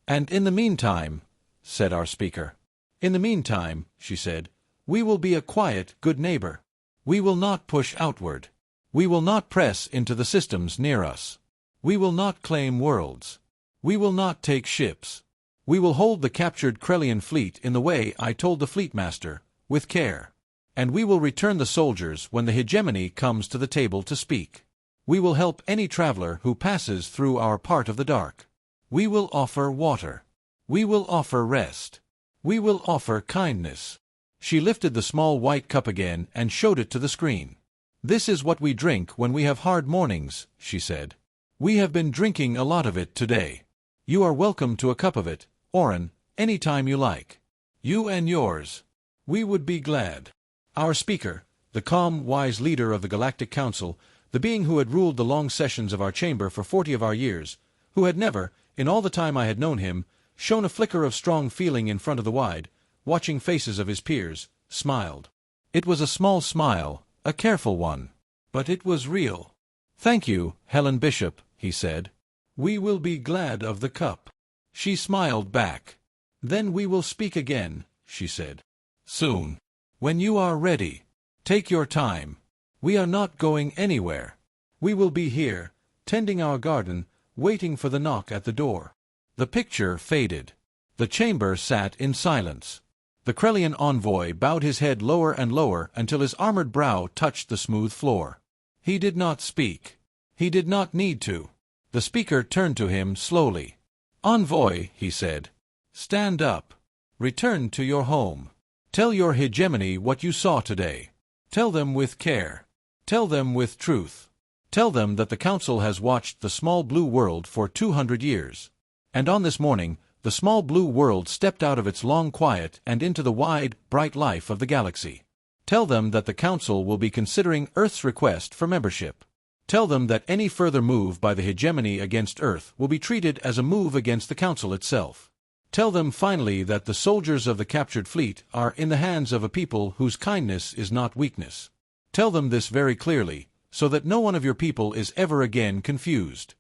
"And in the meantime," said our speaker. "In the meantime," she said, "we will be a quiet, good neighbor. We will not push outward. We will not press into the systems near us. We will not claim worlds. We will not take ships. We will hold the captured Krellian fleet in the way I told the fleetmaster, with care. And we will return the soldiers when the hegemony comes to the table to speak. We will help any traveler who passes through our part of the dark. We will offer water. We will offer rest. We will offer kindness." She lifted the small white cup again and showed it to the screen. "This is what we drink when we have hard mornings," she said. "We have been drinking a lot of it today. You are welcome to a cup of it, Oren, any time you like. You and yours. We would be glad." Our speaker, the calm, wise leader of the Galactic Council, the being who had ruled the long sessions of our chamber for 40 of our years, who had never, in all the time I had known him, shown a flicker of strong feeling in front of the wide, watching faces of his peers, smiled. It was a small smile, a careful one. But it was real. "Thank you, Helen Bishop," he said. "We will be glad of the cup." She smiled back. "Then we will speak again," she said. "Soon. When you are ready. Take your time. We are not going anywhere. We will be here, tending our garden, waiting for the knock at the door." The picture faded. The chamber sat in silence. The Krellian envoy bowed his head lower and lower until his armored brow touched the smooth floor. He did not speak. He did not need to. The speaker turned to him slowly. "Envoy," he said, "stand up. Return to your home. Tell your hegemony what you saw today. Tell them with care. Tell them with truth. Tell them that the Council has watched the small blue world for 200 years. And on this morning, the small blue world stepped out of its long quiet and into the wide, bright life of the galaxy. Tell them that the Council will be considering Earth's request for membership. Tell them that any further move by the hegemony against Earth will be treated as a move against the Council itself. Tell them finally that the soldiers of the captured fleet are in the hands of a people whose kindness is not weakness. Tell them this very clearly, so that no one of your people is ever again confused."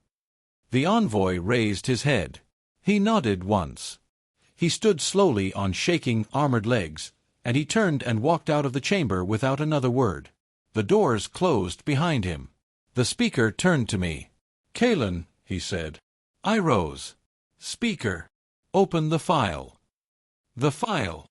The envoy raised his head. He nodded once. He stood slowly on shaking, armored legs, and he turned and walked out of the chamber without another word. The doors closed behind him. The speaker turned to me. "Kalen," he said. I rose. "Speaker, open the file." "The file."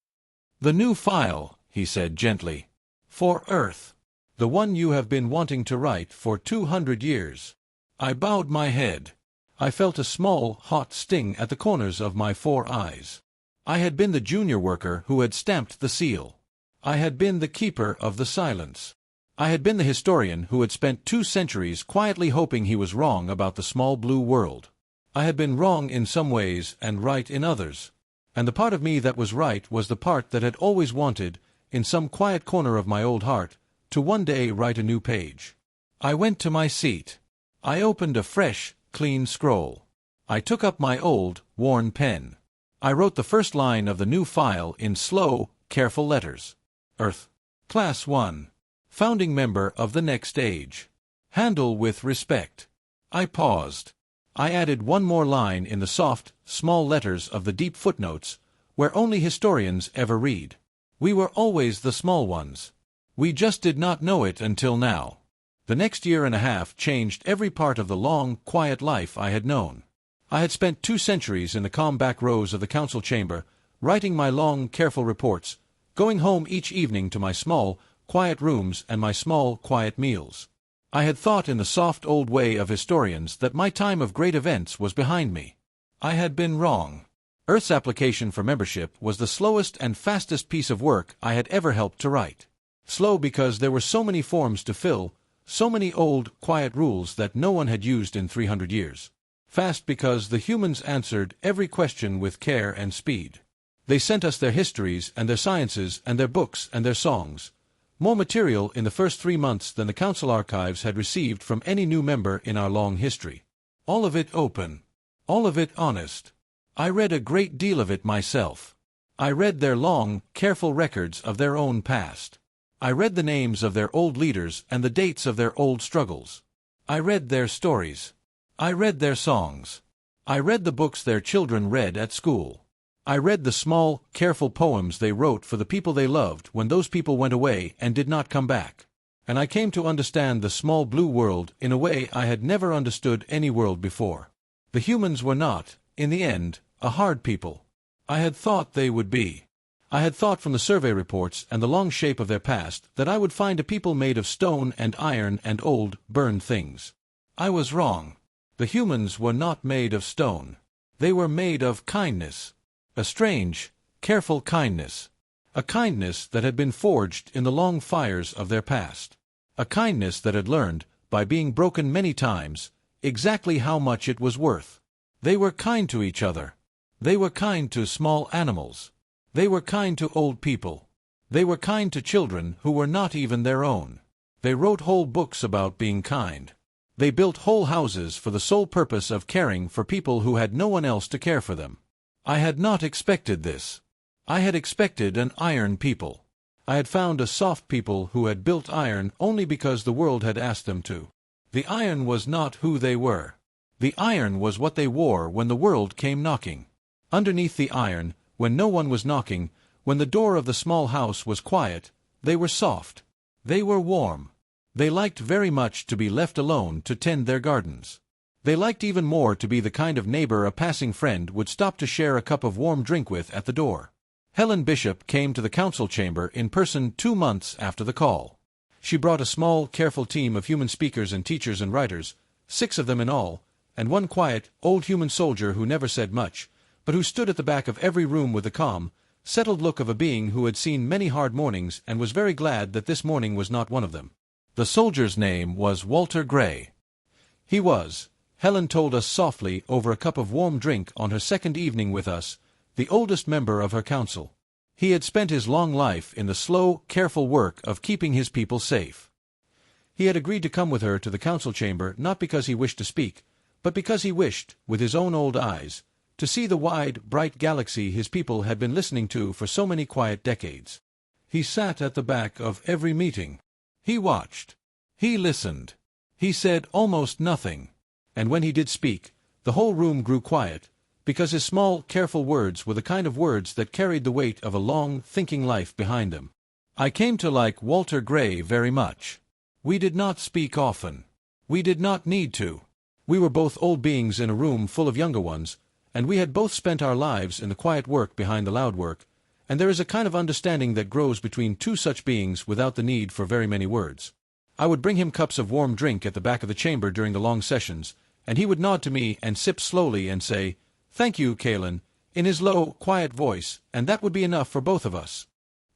"The new file," he said gently. "For Earth. The one you have been wanting to write for 200 years. I bowed my head. I felt a small, hot sting at the corners of my 4 eyes. I had been the junior worker who had stamped the seal. I had been the keeper of the silence. I had been the historian who had spent 2 centuries quietly hoping he was wrong about the small blue world. I had been wrong in some ways and right in others. And the part of me that was right was the part that had always wanted, in some quiet corner of my old heart, to one day write a new page. I went to my seat. I opened a fresh, clean scroll. I took up my old, worn pen. I wrote the first line of the new file in slow, careful letters. Earth. Class 1. Founding member of the next age. Handle with respect. I paused. I added one more line in the soft, small letters of the deep footnotes, where only historians ever read. We were always the small ones. We just did not know it until now. The next year and a half changed every part of the long, quiet life I had known. I had spent 2 centuries in the calm back rows of the council chamber, writing my long, careful reports, going home each evening to my small, quiet rooms and my small, quiet meals. I had thought in the soft old way of historians that my time of great events was behind me. I had been wrong. Earth's application for membership was the slowest and fastest piece of work I had ever helped to write. Slow because there were so many forms to fill, so many old, quiet rules that no one had used in 300 years. Fast because the humans answered every question with care and speed. They sent us their histories and their sciences and their books and their songs. More material in the first 3 months than the council archives had received from any new member in our long history. All of it open. All of it honest. I read a great deal of it myself. I read their long, careful records of their own past. I read the names of their old leaders and the dates of their old struggles. I read their stories. I read their songs. I read the books their children read at school. I read the small, careful poems they wrote for the people they loved when those people went away and did not come back. And I came to understand the small blue world in a way I had never understood any world before. The humans were not, in the end, a hard people. I had thought they would be. I had thought from the survey reports and the long shape of their past that I would find a people made of stone and iron and old, burned things. I was wrong. The humans were not made of stone. They were made of kindness. A strange, careful kindness. A kindness that had been forged in the long fires of their past. A kindness that had learned, by being broken many times, exactly how much it was worth. They were kind to each other. They were kind to small animals. They were kind to old people. They were kind to children who were not even their own. They wrote whole books about being kind. They built whole houses for the sole purpose of caring for people who had no one else to care for them. I had not expected this. I had expected an iron people. I had found a soft people who had built iron only because the world had asked them to. The iron was not who they were. The iron was what they wore when the world came knocking. Underneath the iron, when no one was knocking, when the door of the small house was quiet, they were soft. They were warm. They liked very much to be left alone to tend their gardens. They liked even more to be the kind of neighbor a passing friend would stop to share a cup of warm drink with at the door. Helen Bishop came to the council chamber in person 2 months after the call. She brought a small, careful team of human speakers and teachers and writers, 6 of them in all, and one quiet, old human soldier who never said much, but who stood at the back of every room with the calm, settled look of a being who had seen many hard mornings and was very glad that this morning was not one of them. The soldier's name was Walter Gray. He was, Helen told us softly over a cup of warm drink on her second evening with us, the oldest member of her council. He had spent his long life in the slow, careful work of keeping his people safe. He had agreed to come with her to the council chamber not because he wished to speak, but because he wished, with his own old eyes, to see the wide, bright galaxy his people had been listening to for so many quiet decades. He sat at the back of every meeting. He watched. He listened. He said almost nothing. And when he did speak, the whole room grew quiet, because his small, careful words were the kind of words that carried the weight of a long, thinking life behind them. I came to like Walter Gray very much. We did not speak often. We did not need to. We were both old beings in a room full of younger ones, and we had both spent our lives in the quiet work behind the loud work, and there is a kind of understanding that grows between 2 such beings without the need for very many words. I would bring him cups of warm drink at the back of the chamber during the long sessions, and he would nod to me and sip slowly and say, "Thank you, Kalen," in his low, quiet voice, and that would be enough for both of us.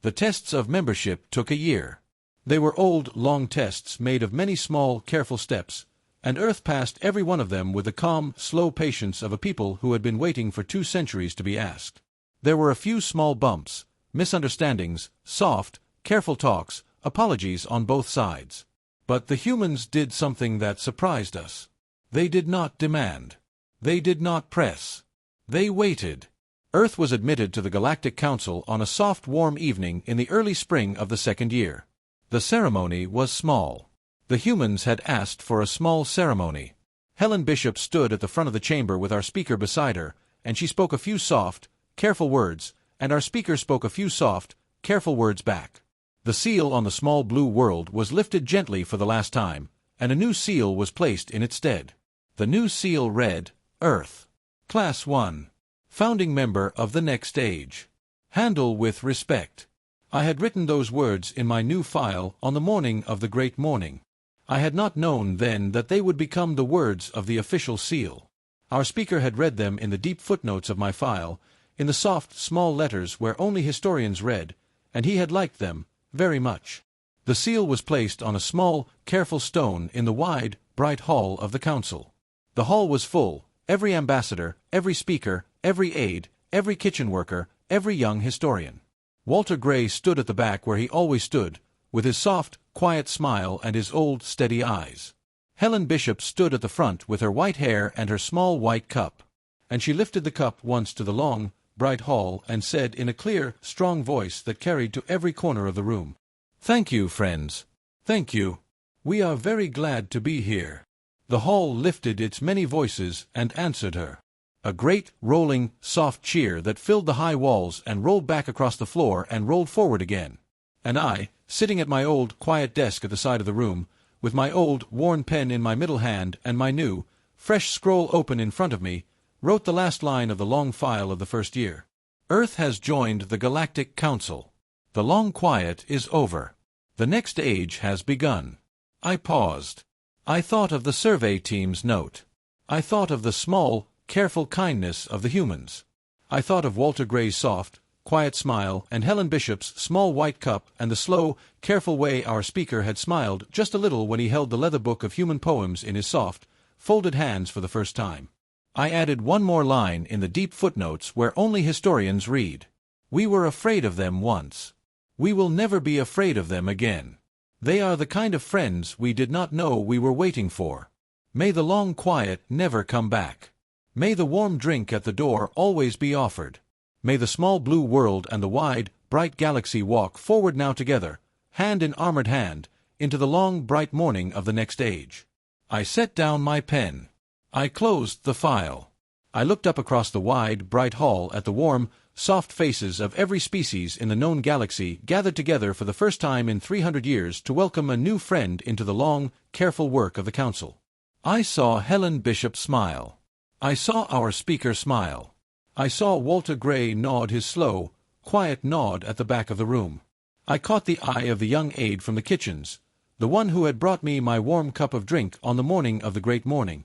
The tests of membership took a year. They were old, long tests made of many small, careful steps, and Earth passed every one of them with the calm, slow patience of a people who had been waiting for 2 centuries to be asked. There were a few small bumps, misunderstandings, soft, careful talks, apologies on both sides. But the humans did something that surprised us. They did not demand. They did not press. They waited. Earth was admitted to the Galactic Council on a soft, warm evening in the early spring of the 2nd year. The ceremony was small. The humans had asked for a small ceremony. Helen Bishop stood at the front of the chamber with our speaker beside her, and she spoke a few soft, careful words, and our speaker spoke a few soft, careful words back. The seal on the small blue world was lifted gently for the last time, and a new seal was placed in its stead. The new seal read, Earth. Class 1. Founding member of the next age. Handle with respect. I had written those words in my new file on the morning of the great morning. I had not known then that they would become the words of the official seal. Our speaker had read them in the deep footnotes of my file, in the soft, small letters where only historians read, and he had liked them very much. The seal was placed on a small, careful stone in the wide, bright hall of the council. The hall was full, every ambassador, every speaker, every aide, every kitchen worker, every young historian. Walter Gray stood at the back where he always stood, with his soft, quiet smile and his old, steady eyes. Helen Bishop stood at the front with her white hair and her small white cup. And she lifted the cup once to the long, bright hall and said in a clear, strong voice that carried to every corner of the room, "Thank you, friends. Thank you. We are very glad to be here." The hall lifted its many voices and answered her. A great, rolling, soft cheer that filled the high walls and rolled back across the floor and rolled forward again. And I, sitting at my old, quiet desk at the side of the room, with my old, worn pen in my middle hand and my new, fresh scroll open in front of me, wrote the last line of the long file of the 1st year. Earth has joined the Galactic Council. The long quiet is over. The next age has begun. I paused. I thought of the survey team's note. I thought of the small, careful kindness of the humans. I thought of Walter Gray's soft, quiet smile and Helen Bishop's small white cup and the slow, careful way our speaker had smiled just a little when he held the leather book of human poems in his soft, folded hands for the first time. I added one more line in the deep footnotes where only historians read. We were afraid of them once. We will never be afraid of them again. They are the kind of friends we did not know we were waiting for. May the long quiet never come back. May the warm drink at the door always be offered. May the small blue world and the wide, bright galaxy walk forward now together, hand in armored hand, into the long, bright morning of the next age. I set down my pen. I closed the file. I looked up across the wide, bright hall at the warm, soft faces of every species in the known galaxy gathered together for the first time in 300 years to welcome a new friend into the long, careful work of the Council. I saw Helen Bishop smile. I saw our speaker smile. I saw Walter Gray nod his slow, quiet nod at the back of the room. I caught the eye of the young aide from the kitchens, the one who had brought me my warm cup of drink on the morning of the great morning.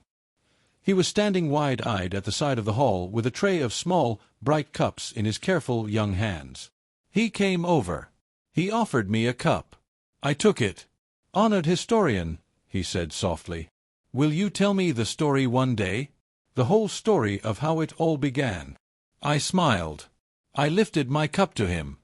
He was standing wide-eyed at the side of the hall with a tray of small, bright cups in his careful young hands. He came over. He offered me a cup. I took it. "Honored historian," he said softly, "will you tell me the story one day? The whole story of how it all began?" I smiled. I lifted my cup to him.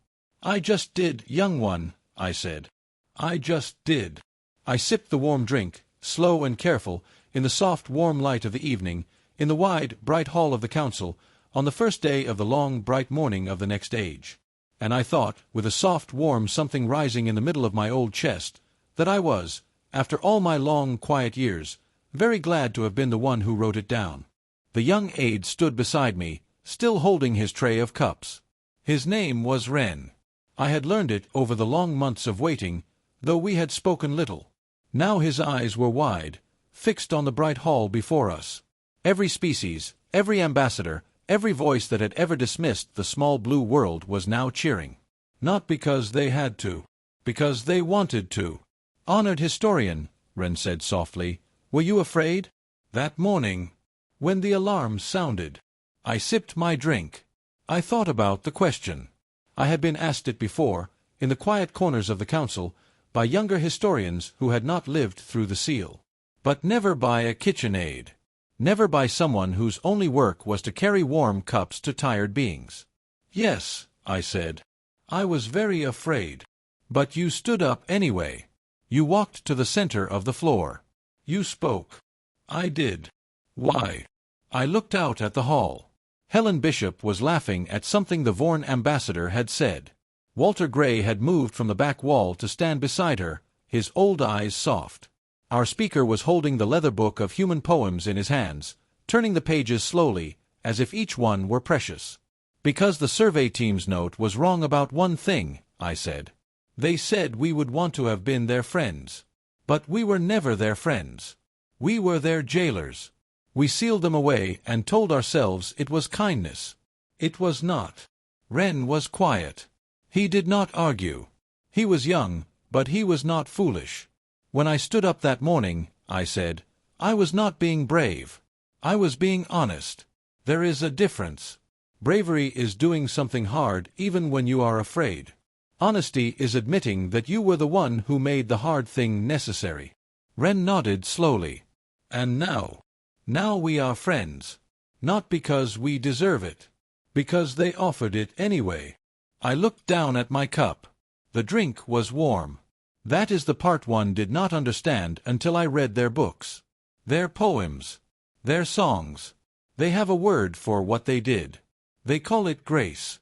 "I just did, young one," I said. "I just did." I sipped the warm drink, slow and careful, in the soft, warm light of the evening, in the wide, bright hall of the Council, on the first day of the long, bright morning of the next age. And I thought, with a soft, warm something rising in the middle of my old chest, that I was, after all my long, quiet years, very glad to have been the one who wrote it down. The young aide stood beside me, still holding his tray of cups. His name was Wren. I had learned it over the long months of waiting, though we had spoken little. Now his eyes were wide, fixed on the bright hall before us. Every species, every ambassador, every voice that had ever dismissed the small blue world was now cheering. Not because they had to, because they wanted to. "Honored historian," Wren said softly, "were you afraid?" That morning, when the alarm sounded, I sipped my drink. I thought about the question. I had been asked it before, in the quiet corners of the Council, by younger historians who had not lived through the seal. But never by a kitchen aide. Never by someone whose only work was to carry warm cups to tired beings. "Yes," I said. "I was very afraid. But you stood up anyway. You walked to the center of the floor. You spoke." "I did." "Why?" I looked out at the hall. Helen Bishop was laughing at something the Vorn ambassador had said. Walter Gray had moved from the back wall to stand beside her, his old eyes soft. Our speaker was holding the leather book of human poems in his hands, turning the pages slowly, as if each one were precious. "Because the survey team's note was wrong about one thing," I said. "They said we would want to have been their friends. But we were never their friends. We were their jailers. We sealed them away and told ourselves it was kindness. It was not." Wren was quiet. He did not argue. He was young, but he was not foolish. "When I stood up that morning," I said, "I was not being brave. I was being honest. There is a difference. Bravery is doing something hard even when you are afraid. Honesty is admitting that you were the one who made the hard thing necessary." Wren nodded slowly. "And now we are friends. Not because we deserve it. Because they offered it anyway." I looked down at my cup. The drink was warm. That is the part one did not understand until I read their books. Their poems. Their songs. They have a word for what they did. They call it grace.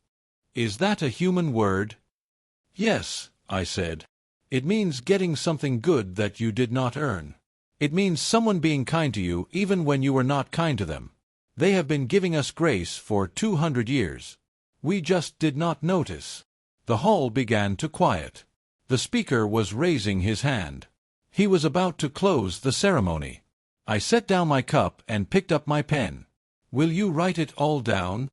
Is that a human word? "Yes," I said. "It means getting something good that you did not earn. It means someone being kind to you even when you were not kind to them. They have been giving us grace for 200 years. We just did not notice." The hall began to quiet. The speaker was raising his hand. He was about to close the ceremony. I set down my cup and picked up my pen. "Will you write it all down?"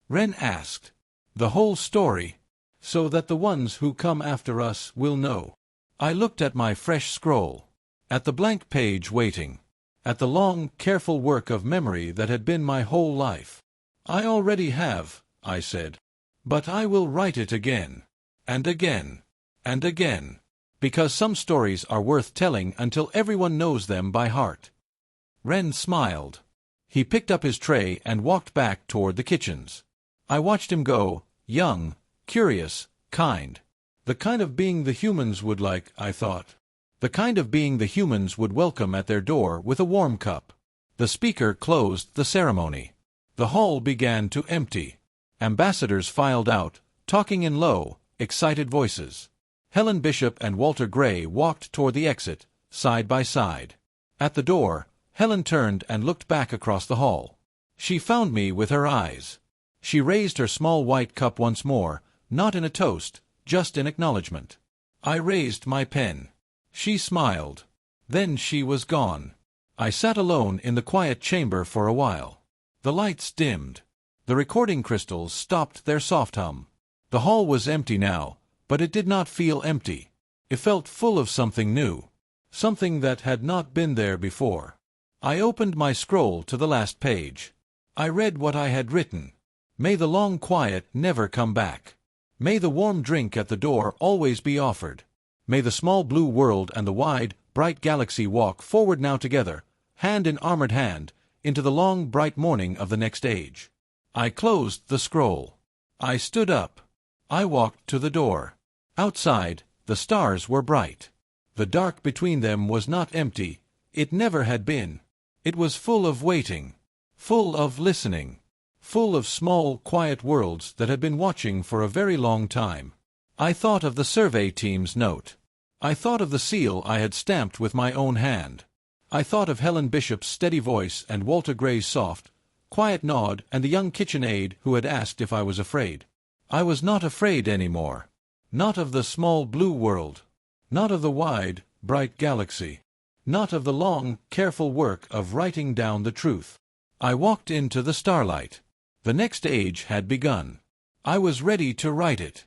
Wren asked. "The whole story, so that the ones who come after us will know." I looked at my fresh scroll. At the blank page waiting. At the long, careful work of memory that had been my whole life. I already have, I said. But I will write it again. And again. And again. Because some stories are worth telling until everyone knows them by heart. Ren smiled. He picked up his tray and walked back toward the kitchens. I watched him go, young, curious, kind. The kind of being the humans would like, I thought. The kind of being the humans would welcome at their door with a warm cup. The speaker closed the ceremony. The hall began to empty. Ambassadors filed out, talking in low, excited voices. Helen Bishop and Walter Gray walked toward the exit, side by side. At the door, Helen turned and looked back across the hall. She found me with her eyes. She raised her small white cup once more, not in a toast, just in acknowledgement. I raised my pen. She smiled. Then she was gone. I sat alone in the quiet chamber for a while. The lights dimmed. The recording crystals stopped their soft hum. The hall was empty now, but it did not feel empty. It felt full of something new. Something that had not been there before. I opened my scroll to the last page. I read what I had written. May the long quiet never come back. May the warm drink at the door always be offered. May the small blue world and the wide, bright galaxy walk forward now together, hand in armored hand, into the long, bright morning of the next age. I closed the scroll. I stood up. I walked to the door. Outside, the stars were bright. The dark between them was not empty. It never had been. It was full of waiting. Full of listening. Full of small, quiet worlds that had been watching for a very long time. I thought of the survey team's note. I thought of the seal I had stamped with my own hand. I thought of Helen Bishop's steady voice and Walter Gray's soft, quiet nod and the young kitchen aide who had asked if I was afraid. I was not afraid anymore. Not of the small blue world. Not of the wide, bright galaxy. Not of the long, careful work of writing down the truth. I walked into the starlight. The next age had begun. I was ready to write it.